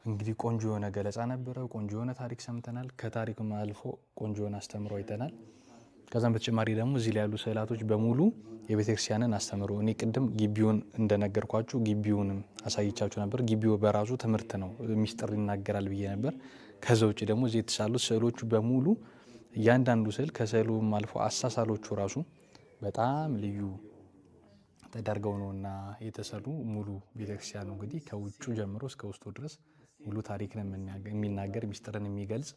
እንግዲህ ቆንጆ የሆነ ገለጻ ነበረው። ቆንጆ የሆነ ታሪክ ሰምተናል። ከታሪክም አልፎ ቆንጆ የሆነ አስተምሮ አይተናል። ከዛም በተጨማሪ ደግሞ እዚህ ላይ ያሉ ስዕላቶች በሙሉ የቤተክርስቲያንን አስተምሮ እኔ ቅድም ግቢውን እንደነገርኳችሁ ግቢውንም አሳይቻችሁ ነበር። ግቢው በራሱ ትምህርት ነው፣ ሚስጥር ይናገራል ብዬ ነበር። ከዛ ውጭ ደግሞ እዚህ የተሳሉት ስዕሎቹ በሙሉ እያንዳንዱ ስዕል ከስዕሉም አልፎ አሳሳሎቹ ራሱ በጣም ልዩ ተደርገው ነውና የተሰሩ። ሙሉ ቤተክርስቲያኑ እንግዲህ ከውጩ ጀምሮ እስከ ውስጡ ድረስ ሙሉ ታሪክን የሚናገር ሚስጥርን የሚገልጽ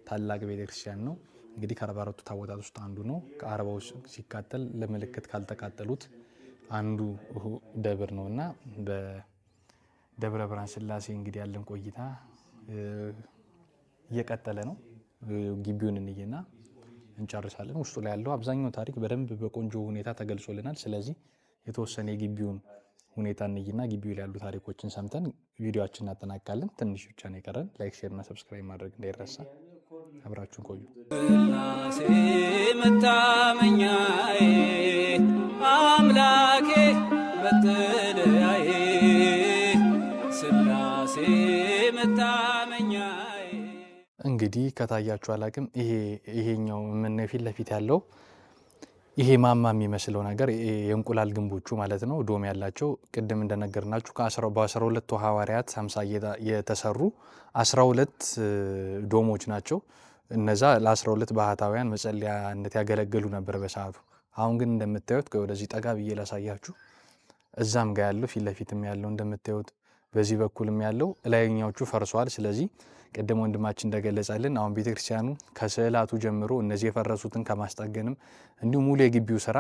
ታላቅ ቤተክርስቲያን ነው። እንግዲህ ከ44ቱ ታቦታት ውስጥ አንዱ ነው። ከ40ው ሲቃጠል ለምልክት ካልተቃጠሉት አንዱ ደብር ነውና በደብረ ብርሃን ሥላሴ እንግዲህ ያለን ቆይታ እየቀጠለ ነው። ግቢውን እንይና እንጨርሳለን። ውስጡ ላይ ያለው አብዛኛው ታሪክ በደንብ በቆንጆ ሁኔታ ተገልጾልናል። ስለዚህ የተወሰነ የግቢውን ሁኔታ እንይና ግቢው ላይ ያሉ ታሪኮችን ሰምተን ቪዲዮአችንን እናጠናቅቃለን። ትንሽ ብቻ ነው የቀረን። ላይክ፣ ሼር እና ሰብስክራይብ ማድረግ እንዳይረሳ። አብራችሁን ቆዩ። ስላሴ መታመኛዬ አምላኬ መጠለያዬ ስላሴ መታመኛዬ። እንግዲህ ከታያችሁ አላቅም ይሄኛው ምን ፊት ለፊት ያለው ይሄ ማማ የሚመስለው ነገር የእንቁላል ግንቦቹ ማለት ነው። ዶም ያላቸው ቅድም እንደነገርናችሁ በ12 ሐዋርያት 50 የተሰሩ 12 ዶሞች ናቸው። እነዛ ለ12 ባህታውያን መጸለያነት ያገለግሉ ነበር በሰዓቱ። አሁን ግን እንደምታዩት ወደዚህ ጠጋ ብዬ ላሳያችሁ። እዛም ጋር ያለው ፊት ለፊትም ያለው እንደምታዩት፣ በዚህ በኩልም ያለው ላይኛዎቹ ፈርሷል። ስለዚህ ቅድም ወንድማችን እንደገለጸልን አሁን ቤተክርስቲያኑ ከስዕላቱ ጀምሮ እነዚህ የፈረሱትን ከማስጠገንም እንዲሁም ሙሉ የግቢው ስራ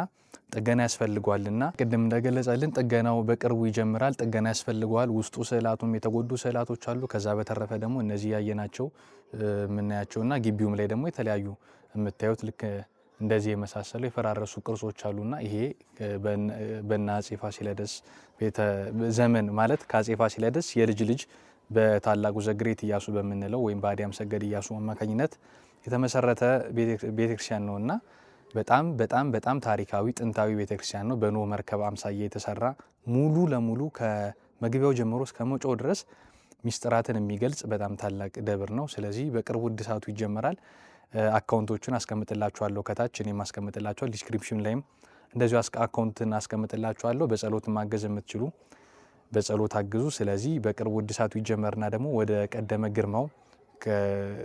ጥገና ያስፈልገዋልና ቅድም እንደገለጸልን ጥገናው በቅርቡ ይጀምራል። ጥገና ያስፈልገዋል። ውስጡ ስዕላቱም የተጎዱ ስዕላቶች አሉ። ከዛ በተረፈ ደግሞ እነዚህ ያየናቸው የምናያቸውና ግቢውም ላይ ደግሞ የተለያዩ የምታዩት ልክ እንደዚህ የመሳሰሉ የፈራረሱ ቅርጾች አሉና ይሄ በእነ አፄ ፋሲለደስ ዘመን ማለት ከአፄ ፋሲለደስ የልጅ ልጅ በታላቁ ዘግሬት ኢያሱ በምንለው ወይም በአዲያም ሰገድ ኢያሱ አማካኝነት የተመሰረተ ቤተክርስቲያን ነውና በጣም በጣም በጣም ታሪካዊ ጥንታዊ ቤተክርስቲያን ነው። በኖህ መርከብ አምሳያ የተሰራ ሙሉ ለሙሉ ከመግቢያው ጀምሮ እስከ መውጫው ድረስ ሚስጥራትን የሚገልጽ በጣም ታላቅ ደብር ነው። ስለዚህ በቅርቡ እድሳቱ ይጀመራል። አካውንቶችን አስቀምጥላችኋለሁ ከታች እኔም አስቀምጥላችኋለሁ። ዲስክሪፕሽን ላይም እንደዚሁ አካውንትን አስቀምጥላችኋለሁ። በጸሎት ማገዝ የምትችሉ በጸሎት አግዙ። ስለዚህ በቅርቡ እድሳቱ ይጀመርና ደግሞ ወደ ቀደመ ግርማው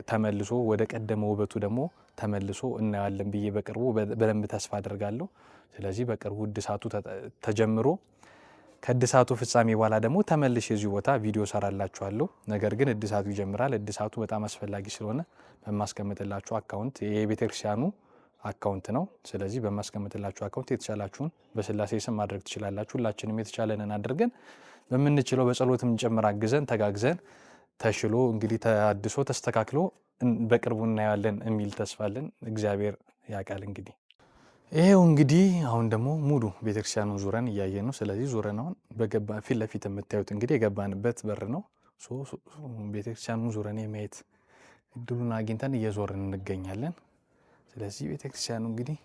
ተመልሶ ወደ ቀደመ ውበቱ ደግሞ ተመልሶ እናያለን ብዬ በቅርቡ በደንብ ተስፋ አደርጋለሁ። ስለዚህ በቅርቡ እድሳቱ ተጀምሮ ከእድሳቱ ፍጻሜ በኋላ ደግሞ ተመልሼ የዚህ ቦታ ቪዲዮ ሰራላችኋለሁ። ነገር ግን እድሳቱ ይጀምራል። እድሳቱ በጣም አስፈላጊ ስለሆነ በማስቀምጥላችሁ አካውንት የቤተክርስቲያኑ አካውንት ነው። ስለዚህ በማስቀምጥላችሁ አካውንት የተቻላችሁን በስላሴ ስም ማድረግ ትችላላችሁ። ሁላችንም የተቻለንን አድርገን በምንችለው በጸሎትም ጭምር አግዘን ተጋግዘን ተሽሎ እንግዲህ ተአድሶ ተስተካክሎ በቅርቡ እናያለን የሚል ተስፋ አለን። እግዚአብሔር ያውቃል። እንግዲህ ይሄው እንግዲህ አሁን ደግሞ ሙሉ ቤተክርስቲያኑን ዙረን እያየን ነው። ስለዚህ ዙረን አሁን ፊት ለፊት የምታዩት እንግዲህ የገባንበት በር ነው። ቤተክርስቲያኑን ዙረን የማየት እድሉን አግኝተን እየዞርን እንገኛለን። ስለዚህ ቤተክርስቲያኑ እንግዲህ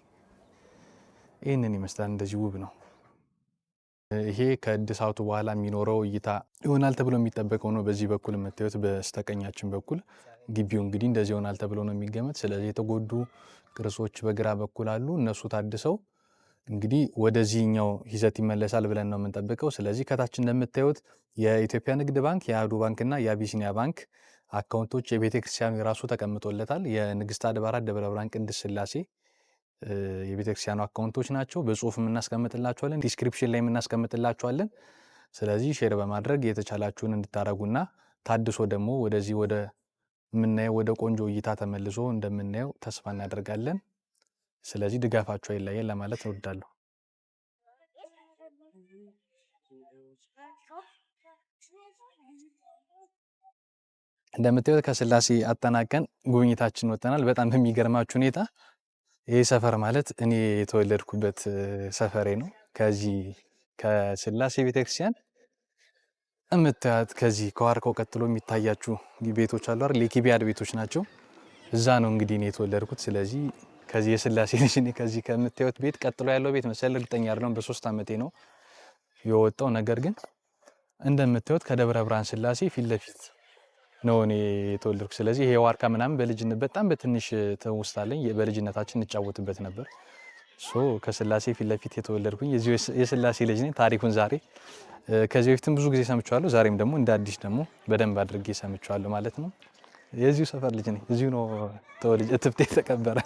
ይህንን ይመስላል። እንደዚህ ውብ ነው። ይሄ ከእድሳቱ በኋላ የሚኖረው እይታ ይሆናል ተብሎ የሚጠበቀው ነው። በዚህ በኩል የምታዩት በስተቀኛችን በኩል ግቢው እንግዲህ እንደዚህ ይሆናል ተብሎ ነው የሚገመት። ስለዚህ የተጎዱ ቅርሶች በግራ በኩል አሉ። እነሱ ታድሰው እንግዲህ ወደዚህኛው ይዘት ይመለሳል ብለን ነው የምንጠብቀው። ስለዚህ ከታች እንደምታዩት የኢትዮጵያ ንግድ ባንክ፣ የአህዱ ባንክና የአቢሲኒያ ባንክ አካውንቶች የቤተ ክርስቲያኑ የራሱ ተቀምጦለታል። የንግስት አድባራት ደብረ ብርሃን ቅድስት ሥላሴ የቤተ ክርስቲያኑ አካውንቶች ናቸው። በጽሁፍ የምናስቀምጥላችኋለን፣ ዲስክሪፕሽን ላይ የምናስቀምጥላችኋለን። ስለዚህ ሼር በማድረግ የተቻላችሁን እንድታረጉና ታድሶ ደግሞ ወደዚህ ወደ ምናየው ወደ ቆንጆ እይታ ተመልሶ እንደምናየው ተስፋ እናደርጋለን። ስለዚህ ድጋፋችሁ አይለየን ለማለት እወዳለሁ። እንደምታዩት ከስላሴ አጠናቀን ጉብኝታችን ወጥተናል። በጣም በሚገርማችሁ ሁኔታ ይህ ሰፈር ማለት እኔ የተወለድኩበት ሰፈሬ ነው። ከዚህ ከስላሴ ቤተክርስቲያን እምታያት ከዚህ ከዋርካው ቀጥሎ የሚታያችሁ ቤቶች አሉ አይደል? የኪቢያድ ቤቶች ናቸው። እዛ ነው እንግዲህ እኔ የተወለድኩት። ስለዚህ ከዚህ የስላሴ ልጅ እኔ ከዚህ ከምታዩት ቤት ቀጥሎ ያለው ቤት መሰለኝ እርግጠኛ አይደለም። በ3 ዓመቴ ነው የወጣው። ነገር ግን እንደምታዩት ከደብረ ብርሃን ስላሴ ፊት ለፊት ነው እኔ የተወለድኩ። ስለዚህ ይሄ ዋርካ ምናምን በልጅነት በጣም በትንሽ ተውስታለኝ በልጅነታችን እንጫወትበት ነበር። ከስላሴ ፊት ለፊት የተወለድኩኝ የስላሴ ልጅ ነኝ። ታሪኩን ዛሬ ከዚህ በፊትም ብዙ ጊዜ ሰምቻለሁ። ዛሬም ደግሞ እንደ አዲስ ደግሞ በደንብ አድርጌ ሰምቻለሁ ማለት ነው። የዚሁ ሰፈር ልጅ ነኝ። እዚሁ ነው ተወልጄ እትብቴ ተቀበረ።